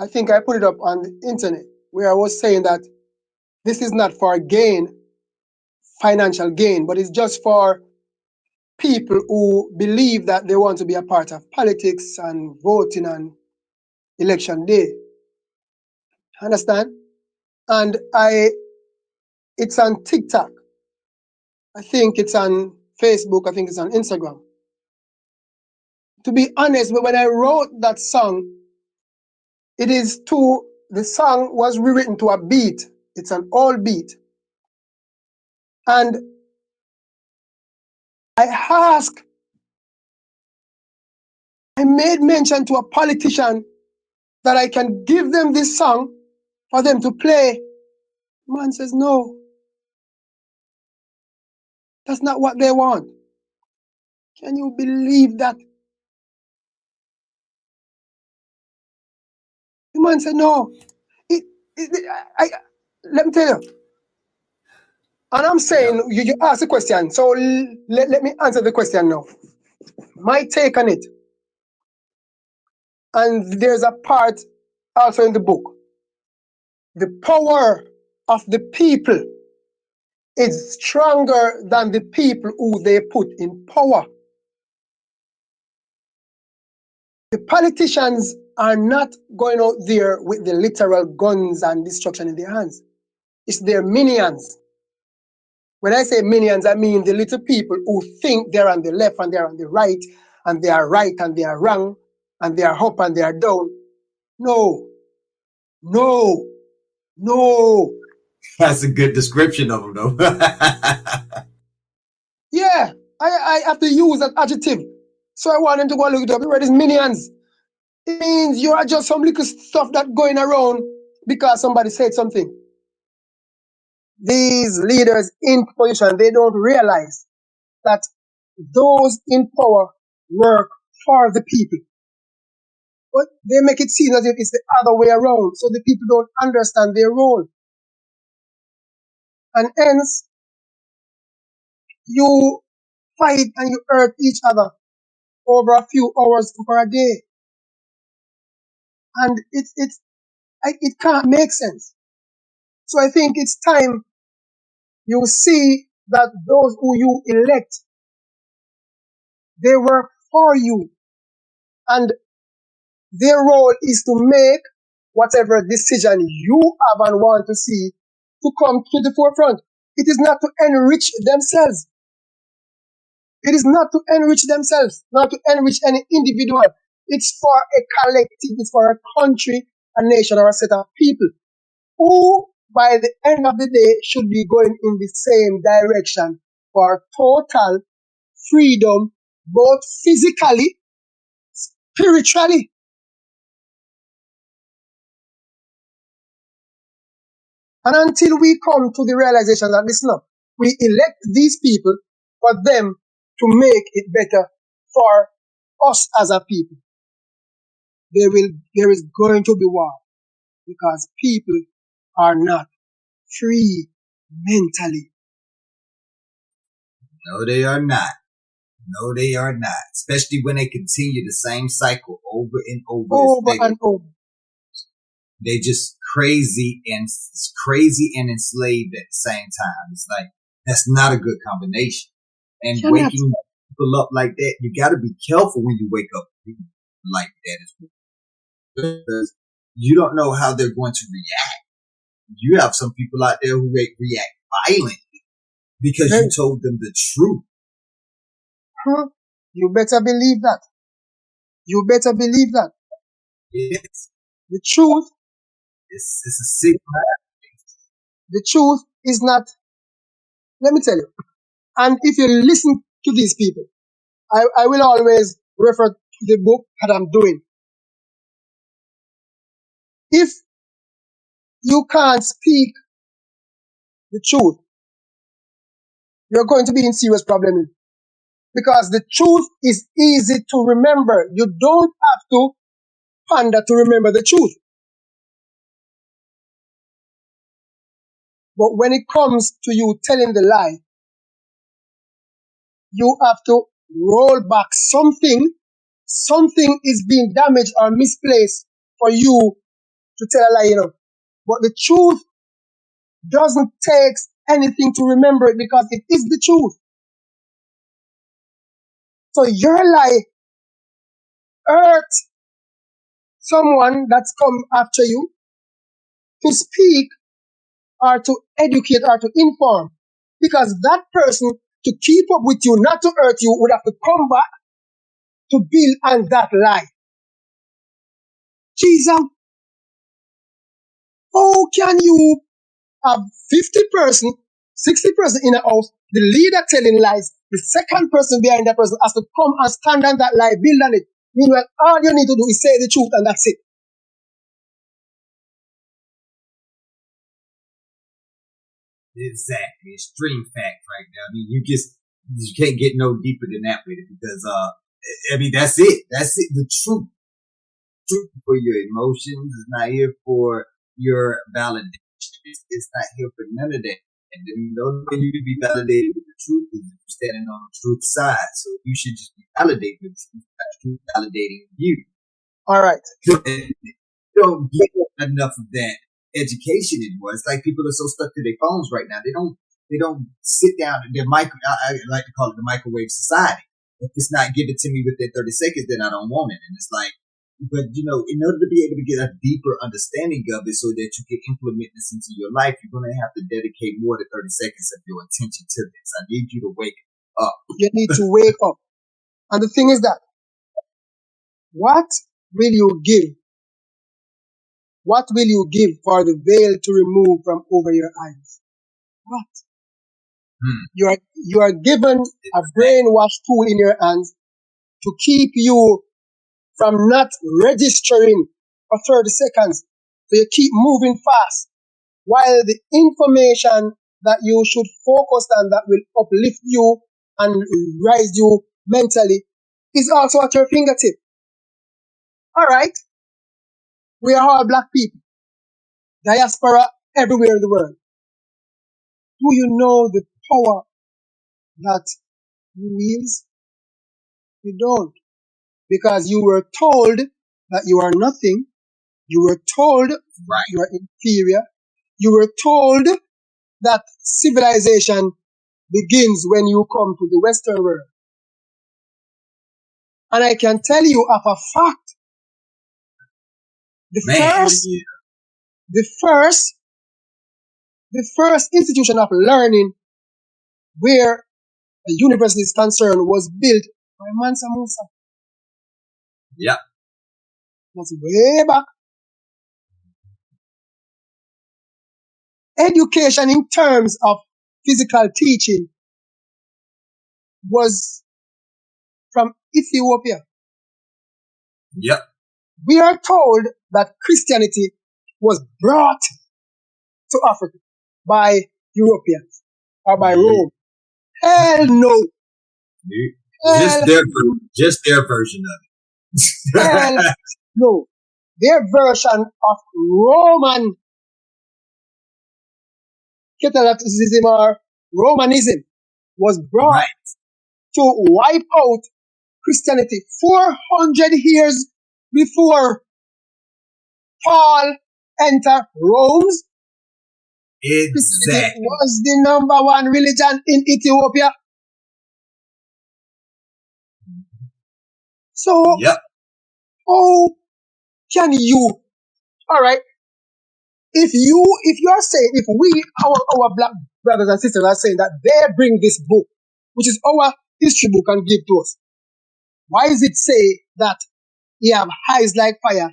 think I put it up on the internet, where I was saying that this is not for gain, financial gain, but it's just for people who believe that they want to be a part of politics and voting on election day. Understand? And it's on TikTok. I think it's on Facebook. I think it's on Instagram. To be honest, when I wrote that song, the song was rewritten to a beat. It's an old beat. And I made mention to a politician that I can give them this song for them to play. Man says, no, that's not what they want. Can you believe that? The man said, no. Let me tell you. And I'm saying, you asked the question, so let me answer the question now. My take on it. And there's a part also in the book. The power of the people is stronger than the people who they put in power. The politicians are not going out there with the literal guns and destruction in their hands. It's their minions. When I say minions, I mean the little people who think they're on the left and they're on the right, and they are right and they are wrong, and they are up and they are down. No. That's a good description of them, though. Yeah, I have to use that adjective. So I want them to go and look it up. Where is minions? It means you are just some little stuff that going around because somebody said something. These leaders in position, they don't realize that those in power work for the people. But they make it seem as if it's the other way around, so the people don't understand their role. And hence, you fight and you hurt each other over a few hours for a day. And it can't make sense. So I think it's time you see that those who you elect, they work for you. And their role is to make whatever decision you have and want to see to come to the forefront. It is not to enrich themselves. It is not to enrich themselves, not to enrich any individual. It's for a collective, it's for a country, a nation, or a set of people who, by the end of the day, should be going in the same direction for total freedom, both physically, spiritually. And until we come to the realization that, listen up, we elect these people for them to make it better for us as a people, there is going to be war because people are not free mentally. No, they are not. No, they are not. Especially when they continue the same cycle over and over. Over and over. They just crazy and enslaved at the same time. It's like, that's not a good combination. And waking people up like that, you got to be careful when you wake up like that as well. Because you don't know how they're going to react. You have some people out there who react violently because you told them the truth. You better believe that. You better believe that. Yes. The truth. It's a sick matter. The truth is not. Let me tell you. And if you listen to these people, I will always refer to the book that I'm doing. If you can't speak the truth, you're going to be in serious problem. Because the truth is easy to remember. You don't have to ponder to remember the truth. But when it comes to you telling the lie, you have to roll back something. Something is being damaged or misplaced for you to tell a lie, you know. But the truth doesn't take anything to remember it because it is the truth. So your lie hurt someone that's come after you to speak or to educate or to inform. Because that person, to keep up with you, not to hurt you, would have to come back to build on that lie. Jesus, how can you have 50%, 60% in a house, the leader telling lies, the second person behind that person has to come and stand on that lie, build on it. Meanwhile, all you need to do is say the truth and that's it. Exactly. Extreme fact right now. I mean, you can't get no deeper than that with it because, I mean, that's it. That's it. The truth. Truth for your emotions. It's not here for your validation. It's not here for none of that. And then the only way you can be validated with the truth is if you're standing on the truth side. So you should just be validated with the truth, not truth validating you. All right. You don't get enough of that education anymore. It's like people are so stuck to their phones right now. They don't sit down. I like to call it the microwave society. If it's not given to me within 30 seconds, then I don't want it. And it's like, but you know, in order to be able to get a deeper understanding of it so that you can implement this into your life, you're going to have to dedicate more than 30 seconds of your attention to this. I need you to wake up. You need to wake up. And the thing is that, what will you give? What will you give for the veil to remove from over your eyes? What? You are given a brainwash tool in your hands to keep you from not registering for 30 seconds. So you keep moving fast while the information that you should focus on that will uplift you and rise you mentally is also at your fingertip. All right. We are all black people. Diaspora everywhere in the world. Do you know the power that you wields? You don't. Because you were told that you are nothing. You were told you are inferior. You were told that civilization begins when you come to the Western world. And I can tell you of a fact, the first institution of learning where a university is concerned was built by Mansa Musa. Yeah. That's way back. Education in terms of physical teaching was from Ethiopia. Yep. We are told that Christianity was brought to Africa by Europeans or by Rome. Hell no. Just their version of it. Hell no. Their version of Roman Catholicism or Romanism was brought Right. to wipe out Christianity 400 years before Paul entered Rome. Christianity Exactly. was the number one religion in Ethiopia. So, Yep. how can you, all right, if you are saying, if we, our black brothers and sisters are saying that they bring this book, which is our history book, and give to us, why is it say that he have eyes like fire,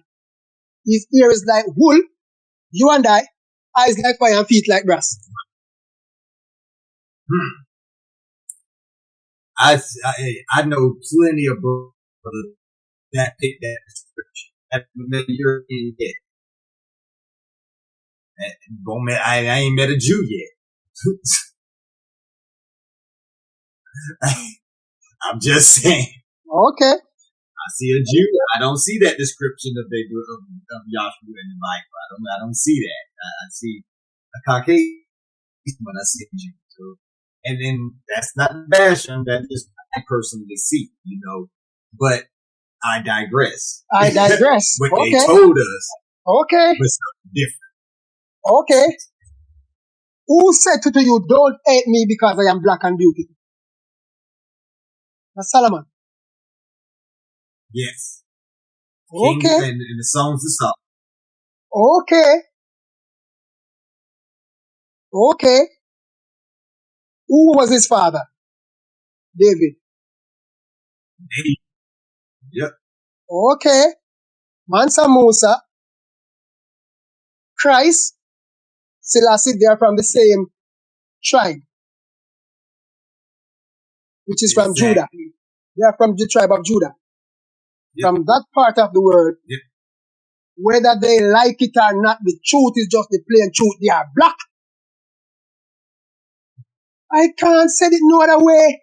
his ears like wool, you and I, eyes like fire and feet like brass? I know plenty of brothers that pick that description. That European yet. I ain't met a Jew yet. I'm just saying. Okay. I see a Jew. I don't see that description of Yahshua in the Bible. I don't see that. I see a Caucasian when I see a Jew. So, and then that's not bashing. That is what I personally see, you know. But I digress. I digress. What Okay. they told us Okay. was something different. Okay. Who said to you, don't hate me because I am black and beautiful? That's Solomon. Yes. Okay. King and the songs of Solomon. Okay. Okay. Who was his father? David. Yep. Okay. Mansa Musa, Christ, Selassie, they are from the same tribe, which is from Exactly. Judah. They are from the tribe of Judah. Yep. From that part of the world, Yep. whether they like it or not, the truth is just the plain truth. They are black. I can't say it no other way.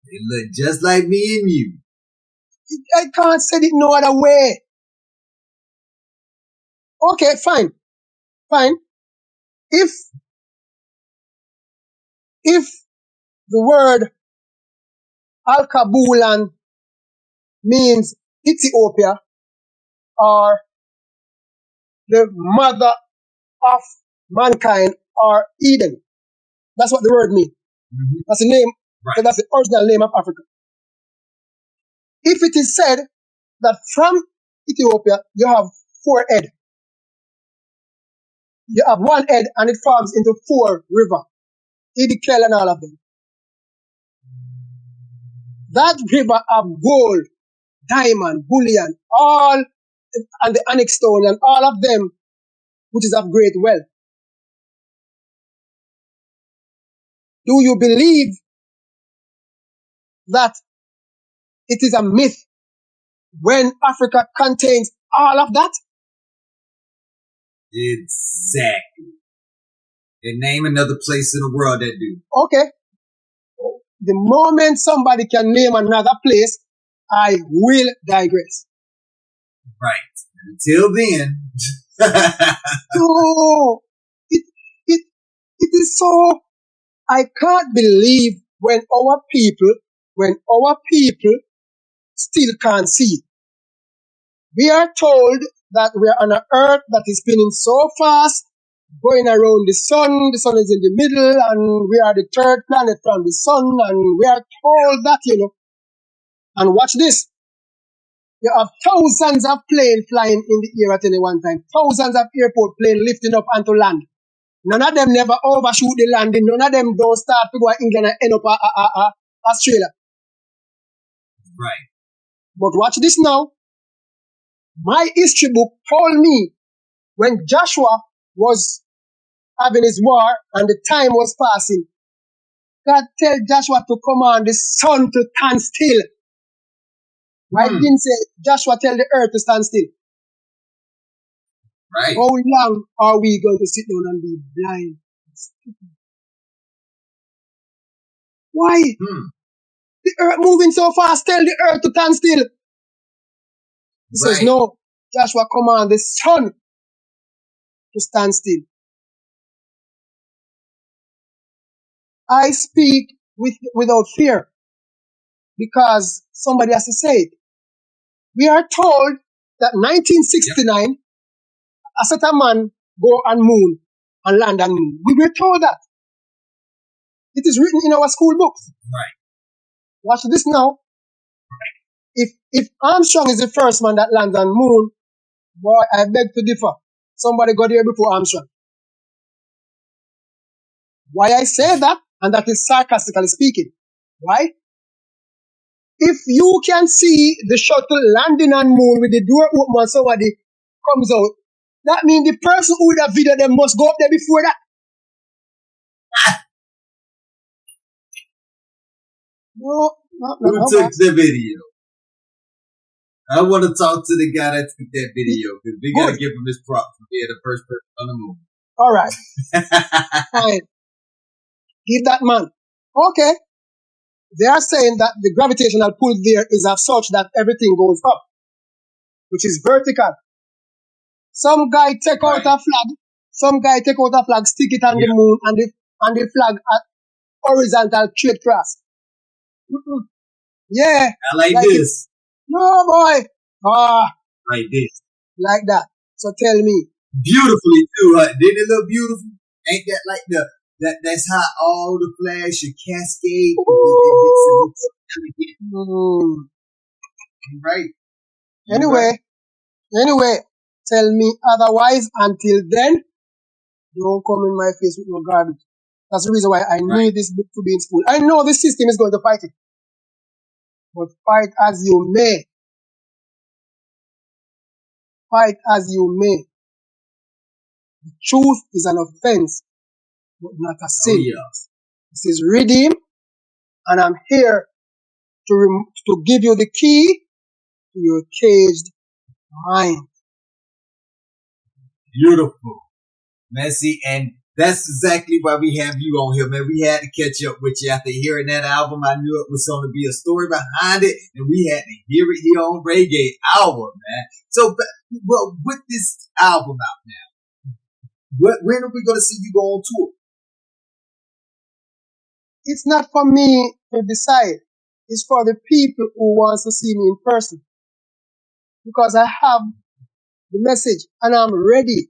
They look just like me and you. I can't say it no other way. Okay, fine. Fine. If the word Al-Kabulan means Ethiopia or the mother of mankind or Eden, that's what the word means. Mm-hmm. That's the name, Right. that's the original name of Africa. If it is said that from Ethiopia you have 4 heads, you have 1 head and it forms into 4 rivers, Idikel and all of them. That river have gold, diamond, bullion, all, and the onyx stone and all of them, which is of great wealth. Do you believe that it is a myth when Africa contains all of that? Exactly. And name another place in the world that do. Okay. The moment somebody can name another place, I will digress. Right. Until then. No, it is so, I can't believe when our people still can't see. We are told that we are on an earth that is spinning so fast, going around the sun is in the middle, and we are the 3rd planet from the sun, and we are told that, you know. And watch this. You have thousands of planes flying in the air at any one time. Thousands of airport planes lifting up onto land. None of them never overshoot the landing. None of them don't start to go to England and end up Australia. Right. But watch this now. My history book told me when Joshua was having his war and the time was passing, God tell Joshua to command the sun to stand still. Why didn't say Joshua tell the earth to stand still? Right. How long are we going to sit down and be blind? Why? The earth moving so fast, tell the earth to stand still. He says, no, Joshua command the sun to stand still. I speak without fear because somebody has to say it. We are told that 1969, a set of man go on moon and land on moon. We were told that. It is written in our school books. Right. Watch this now. If Armstrong is the first man that lands on moon, boy, I beg to differ. Somebody got here before Armstrong. Why I say that, and that is sarcastically speaking. Why? If you can see the shuttle landing on moon with the door open and somebody comes out, that means the person who would have videoed them must go up there before that. No. Who took the video? I want to talk to the guy that took that video because we got to give him his props for being the first person on the moon. All right. Fine. Give that man. Okay. They are saying that the gravitational pull there is of such that everything goes up, which is vertical. Some guy take out a flag. Some guy take out a flag, stick it on the moon, and the flag at horizontal straight cross. Yeah. I like this. No, boy. Like this. Like that. So tell me. Beautifully too, huh? Didn't it look beautiful? Ain't that like that's how all the flags should cascade? Right. Anyway, tell me otherwise. Until then, don't come in my face with no garbage. That's the reason why I need this book to be in school. I know the system is going to fight it. But fight as you may. Fight as you may. The truth is an offense, but not a sin. Oh, yeah. This is Redeemm, and I'm here to give you the key to your caged mind. Beautiful. Messy, and that's exactly why we have you on here, man. We had to catch up with you after hearing that album. I knew it was going to be a story behind it, and we had to hear it here on Reggae Hour, man. So, well, with this album out now, when are we going to see you go on tour? It's not for me to decide. It's for the people who want to see me in person. Because I have the message and I'm ready.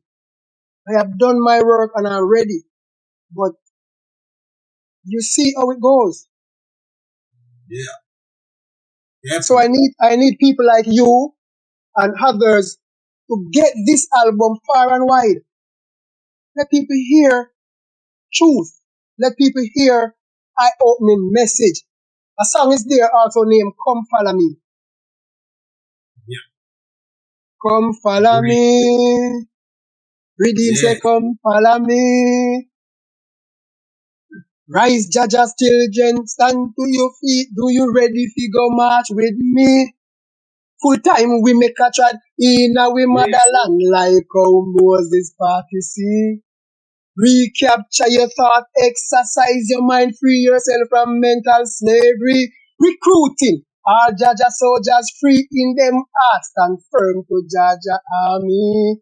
I have done my work and I'm ready. But you see how it goes. Yeah. So I need people like you and others to get this album far and wide. Let people hear truth. Let people hear eye-opening message. A song is there also named Come Follow Me. Yeah. Come follow me. Redeemm say come follow me. Rise, Jaja's children, stand to your feet. Do you ready to go march with me? Full time we make a trad in our motherland like how Moses party see. Recapture your thought, exercise your mind, free yourself from mental slavery. Recruiting all Jaja soldiers free in them hearts, stand firm to Jaja army.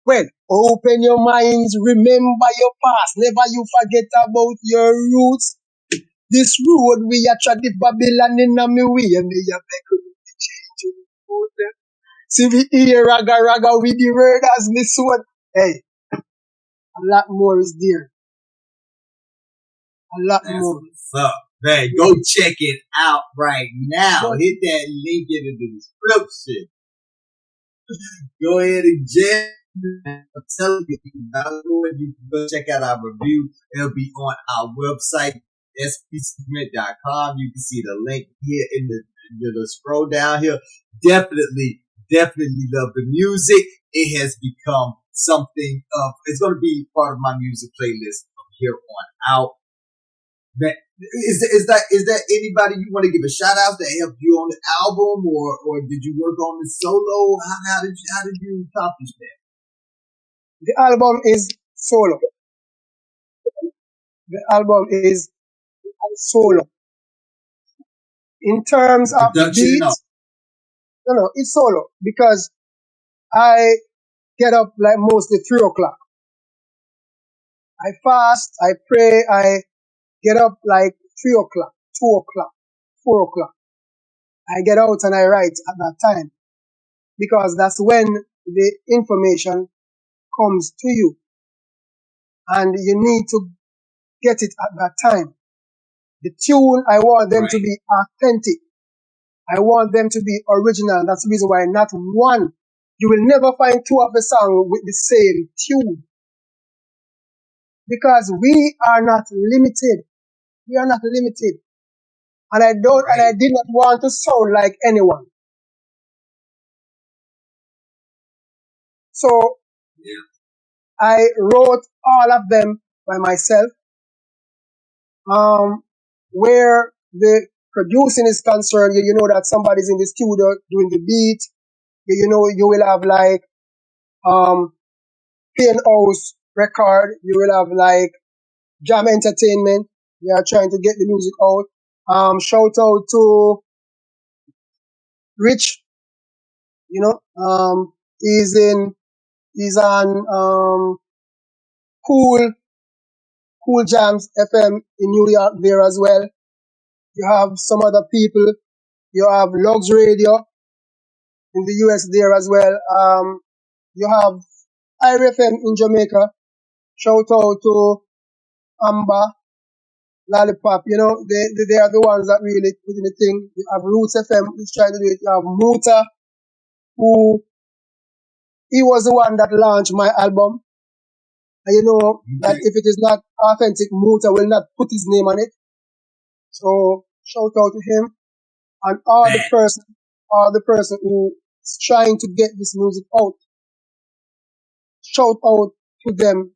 Well, open your minds, remember your past, never you forget about your roots. This road we are trod the Babylon in a me way, and me a beg you to change your foot. See we hear raga raga with the word as me sword. Hey, a lot more is there. A lot more. What's up, man? Go check it out right now. Hit that link in the description. Go ahead and jam. I'm telling you, you can go check out our review. It'll be on our website, spcprint.com. You can see the link here in the scroll down here. Definitely love the music. It has become something of, it's going to be part of my music playlist from here on out. Man, is that anybody you want to give a shout out that helped you on the album, or did you work on the solo? How did you accomplish that? The album is solo. The album is solo. In terms of beats, no, it's solo because I get up like mostly 3 o'clock. I fast, I pray, I get up like 3 o'clock, 2 o'clock, 4 o'clock. I get out and I write at that time because that's when the information comes to you and you need to get it at that time. The tune, I want them to be authentic. I want them to be original. That's the reason why not one. You will never find two of the song with the same tune. Because we are not limited. We are not limited. And I don't, and I did not want to sound like anyone. So I wrote all of them by myself. Where the producing is concerned, you know that somebody's in the studio doing the beat. You know, you will have like, House record. You will have like Jam Entertainment. They are trying to get the music out. Shout out to Rich. You know, he's on, Cool Jams FM in New York there as well. You have some other people. You have Lugs Radio in the US there as well. You have IRFM in Jamaica. Shout out to Amber, Lollipop. You know, they are the ones that really put in the thing. You have Roots FM, who's trying to do it. You have Muta, who he was the one that launched my album. And you know that if it is not authentic, Muta will not put his name on it. So shout out to him and all the person who is trying to get this music out. Shout out to them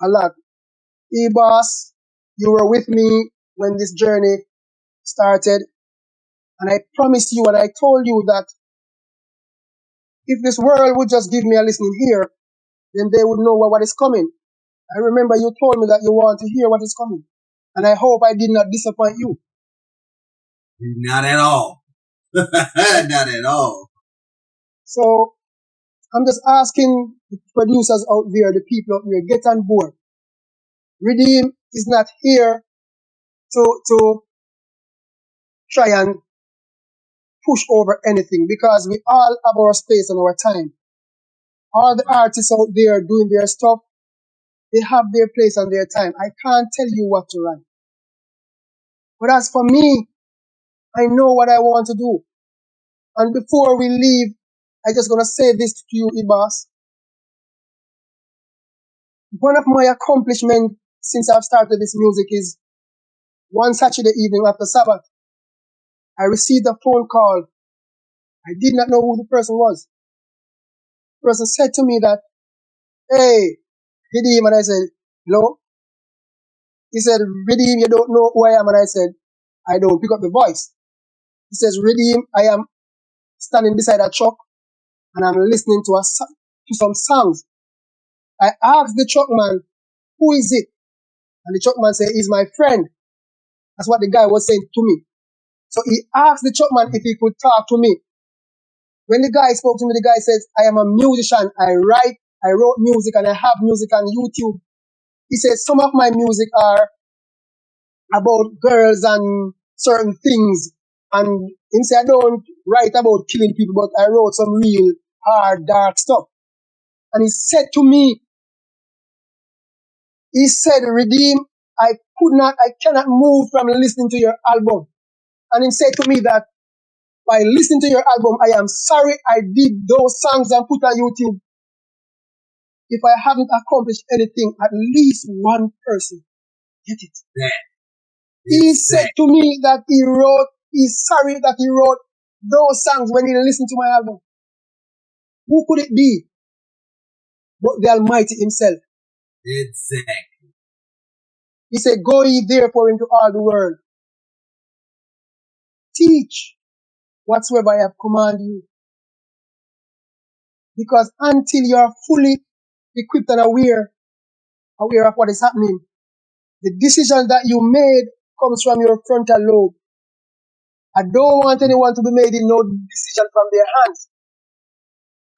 a lot. B.O.S., you were with me when this journey started, and I promised you and I told you that if this world would just give me a listening ear, then they would know what is coming. I remember you told me that you want to hear what is coming, and I hope I did not disappoint you. Not at all. Not at all. So I'm just asking the producers out there, the people out there, get on board. Redeemm is not here to try and push over anything because we all have our space and our time. All the artists out there doing their stuff, they have their place and their time. I can't tell you what to write. But as for me, I know what I want to do. And before we leave, I'm just going to say this to you, B.O.S. One of my accomplishments since I've started this music is one Saturday evening after Sabbath, I received a phone call. I did not know who the person was. The person said to me that, hey, Redeemm, and I said, hello? He said, Redeemm, you don't know who I am? And I said, I don't pick up the voice. He says, Redeemm, I am standing beside a truck and I'm listening to some songs. I asked the truck man, who is it? And the truck man said, he's my friend. That's what the guy was saying to me. So he asked the truck man if he could talk to me. When the guy spoke to me, the guy says, I am a musician. I wrote music and I have music on YouTube. He says, some of my music are about girls and certain things. And he said, I don't write about killing people, but I wrote some real hard, dark stuff. And he said to me, Redeemm, I cannot move from listening to your album. And he said to me that by listening to your album, I am sorry I did those songs and put on YouTube. If I haven't accomplished anything, at least one person get it. Yeah. He said to me that he's sorry that he wrote those songs when he listened to my album. Who could it be but the Almighty himself? Exactly. He said, go ye therefore into all the world. Teach whatsoever I have commanded you. Because until you are fully equipped and aware of what is happening, the decision that you made comes from your frontal lobe. I don't want anyone to be made in no decision from their hands.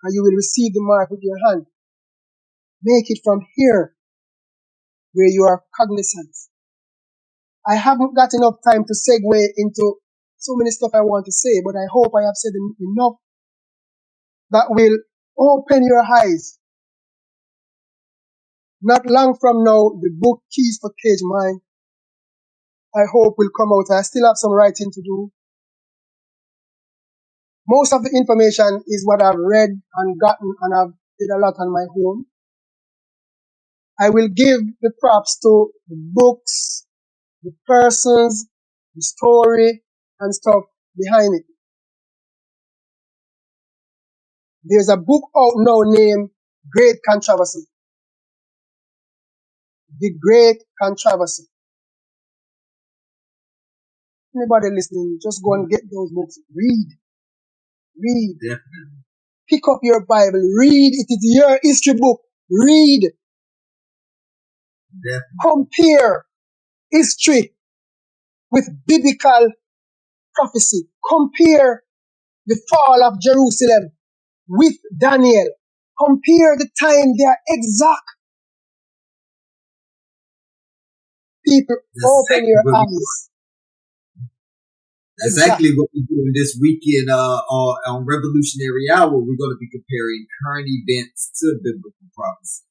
And you will receive the mark with your hand. Make it from here, where you are cognizant. I haven't got enough time to segue into so many stuff I want to say, but I hope I have said enough that will open your eyes. Not long from now, the book Keys for Cage Mind, I hope will come out. I still have some writing to do. Most of the information is what I've read and gotten, and I've did a lot on my own. I will give the props to the books, the persons, the story, and stuff behind it. There's a book out now named Great Controversy. The Great Controversy. Anybody listening, just go and get those books. Read. Definitely. Pick up your Bible. Read. It is your history book. Read. Definitely. Compare history with biblical prophecy. Compare the fall of Jerusalem with Daniel. Compare the time. They are exact. People, open your eyes. That's exactly what we're doing this weekend on Revolutionary Hour. We're going to be comparing current events to biblical prophecy.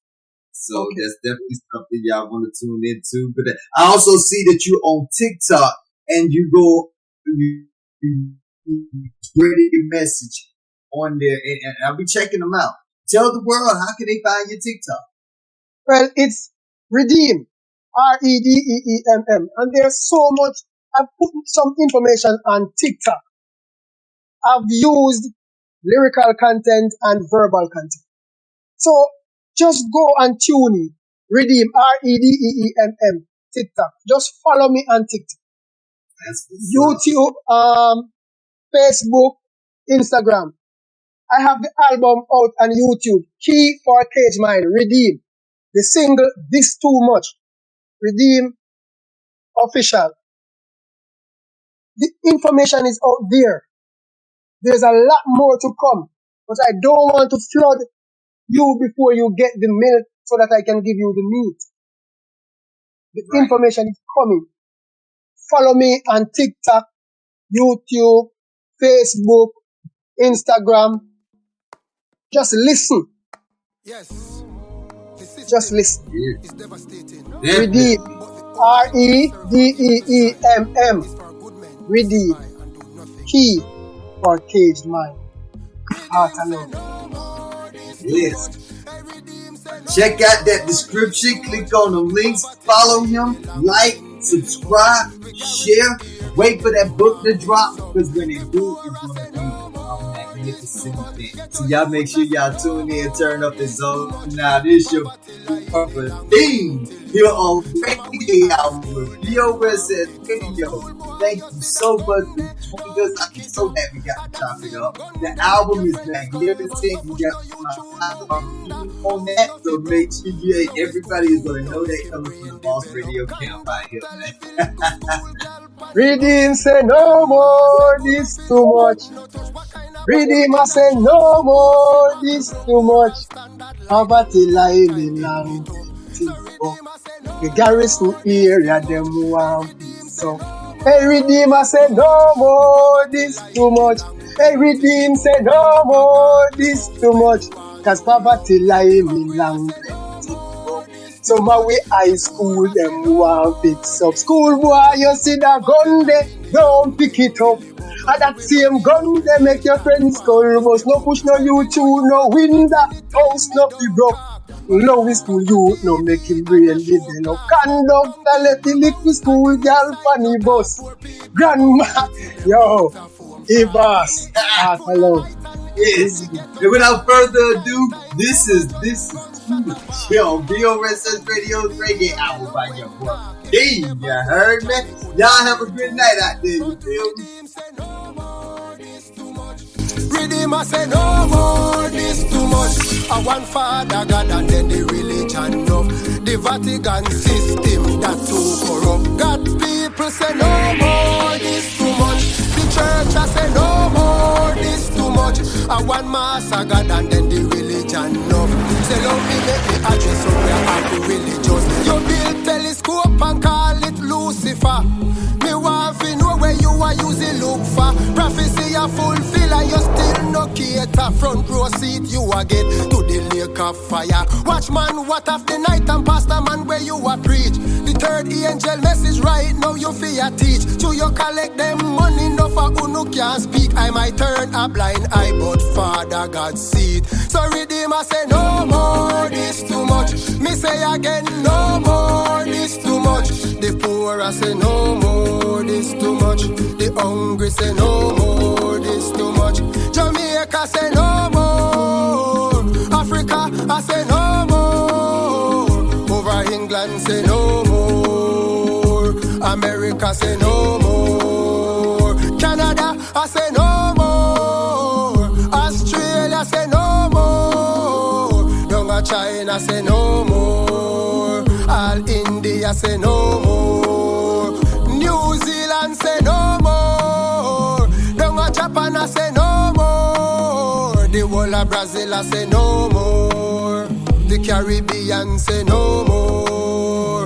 So that's definitely something y'all want to tune into. But I also see that you're on TikTok and you spreading your message on there, and I'll be checking them out. Tell the world, how can they find your TikTok? Well, it's Redeemm, Redeemm, and there's so much. I've put some information on TikTok. I've used lyrical content and verbal content. So just go and tune in. Redeemm, Redeemm, TikTok. Just follow me on TikTok. YouTube, Facebook, Instagram. I have the album out on YouTube. Key for Cage Mind, Redeemm. The single, This Too Much. Redeemm official. The information is out there. There's a lot more to come. But I don't want to flood you before you get the milk so that I can give you the meat. The information is coming. Follow me on TikTok, YouTube, Facebook, Instagram. Just listen. Yes. Just listen. Yeah. Redeemm. Redeemm. Redeemm. Key for Caged Mind. Heart alone. Yes. Check out that description. Click on the links. Follow him. Like, subscribe, share. Wait for that book to drop, because when it do, it's going to be a magnificent event. So y'all make sure y'all tune in, turn up the zone. Now this your theme here on Reggae Hour with B.O.S. Radio. Thank you so much for joining us. I'm so happy we got to chop it up. The album is magnificent. You got on that, so make sure everybody is going to know that coming from the B.O.S. Radio camp out here, man. Redeemm say no more, this too much. Redeemm I say no more, this too much. Poverty lying long. The garrison area them want so. Hey Redeemm I say no more, this too much. Hey Redeemm say no more, this too much. Cause poverty lying long. Some of we high school, them want fix up. School boy, you see that gun there, don't pick it up. And that same gun they make your friends skull bust. No push, no YouTube, no window, house no be broke. Low school youth, no make him brain develop. Conductor let the little school girl funny bus. Grandma, yo, B.O.S. heart alone. Yes. And without further ado, this is yo, B.O.S. Radio's Reggae Hour by your boy. Hey, you heard me? Y'all have a good night out there, you feel me? Redeemm I say no more, this too much. I want Father God and then the religion of the Vatican system that too corrupt. God people say no more, this too much. The church I say no more, this too much. much. I want master God and then the religion enough. Say love me, make me address somewhere I be religious. You build telescope and call it Lucifer. Me want to know where you are using look for. Prophecy a fulfill and you still no cater. Front row seat you a get to the lake of fire. Watch man, what of the night and pastor man where you a preach. The third angel message right now you fear teach. So you collect them money no for who no can speak. I might turn a blind eye but Father God see it. So Redeemer say no more this too much. Me say again no more this too much. The poor I say no more this too much. The hungry say no more this too much. Jamaica say no more. Africa I say no more. Over England say no more. America say no more. Canada I say no more. Australia say no more. Younger China say no more. All India say no more. New Zealand say no more. Younger Japan I say no more. The whole of Brazil I say no more. The Caribbean say no more.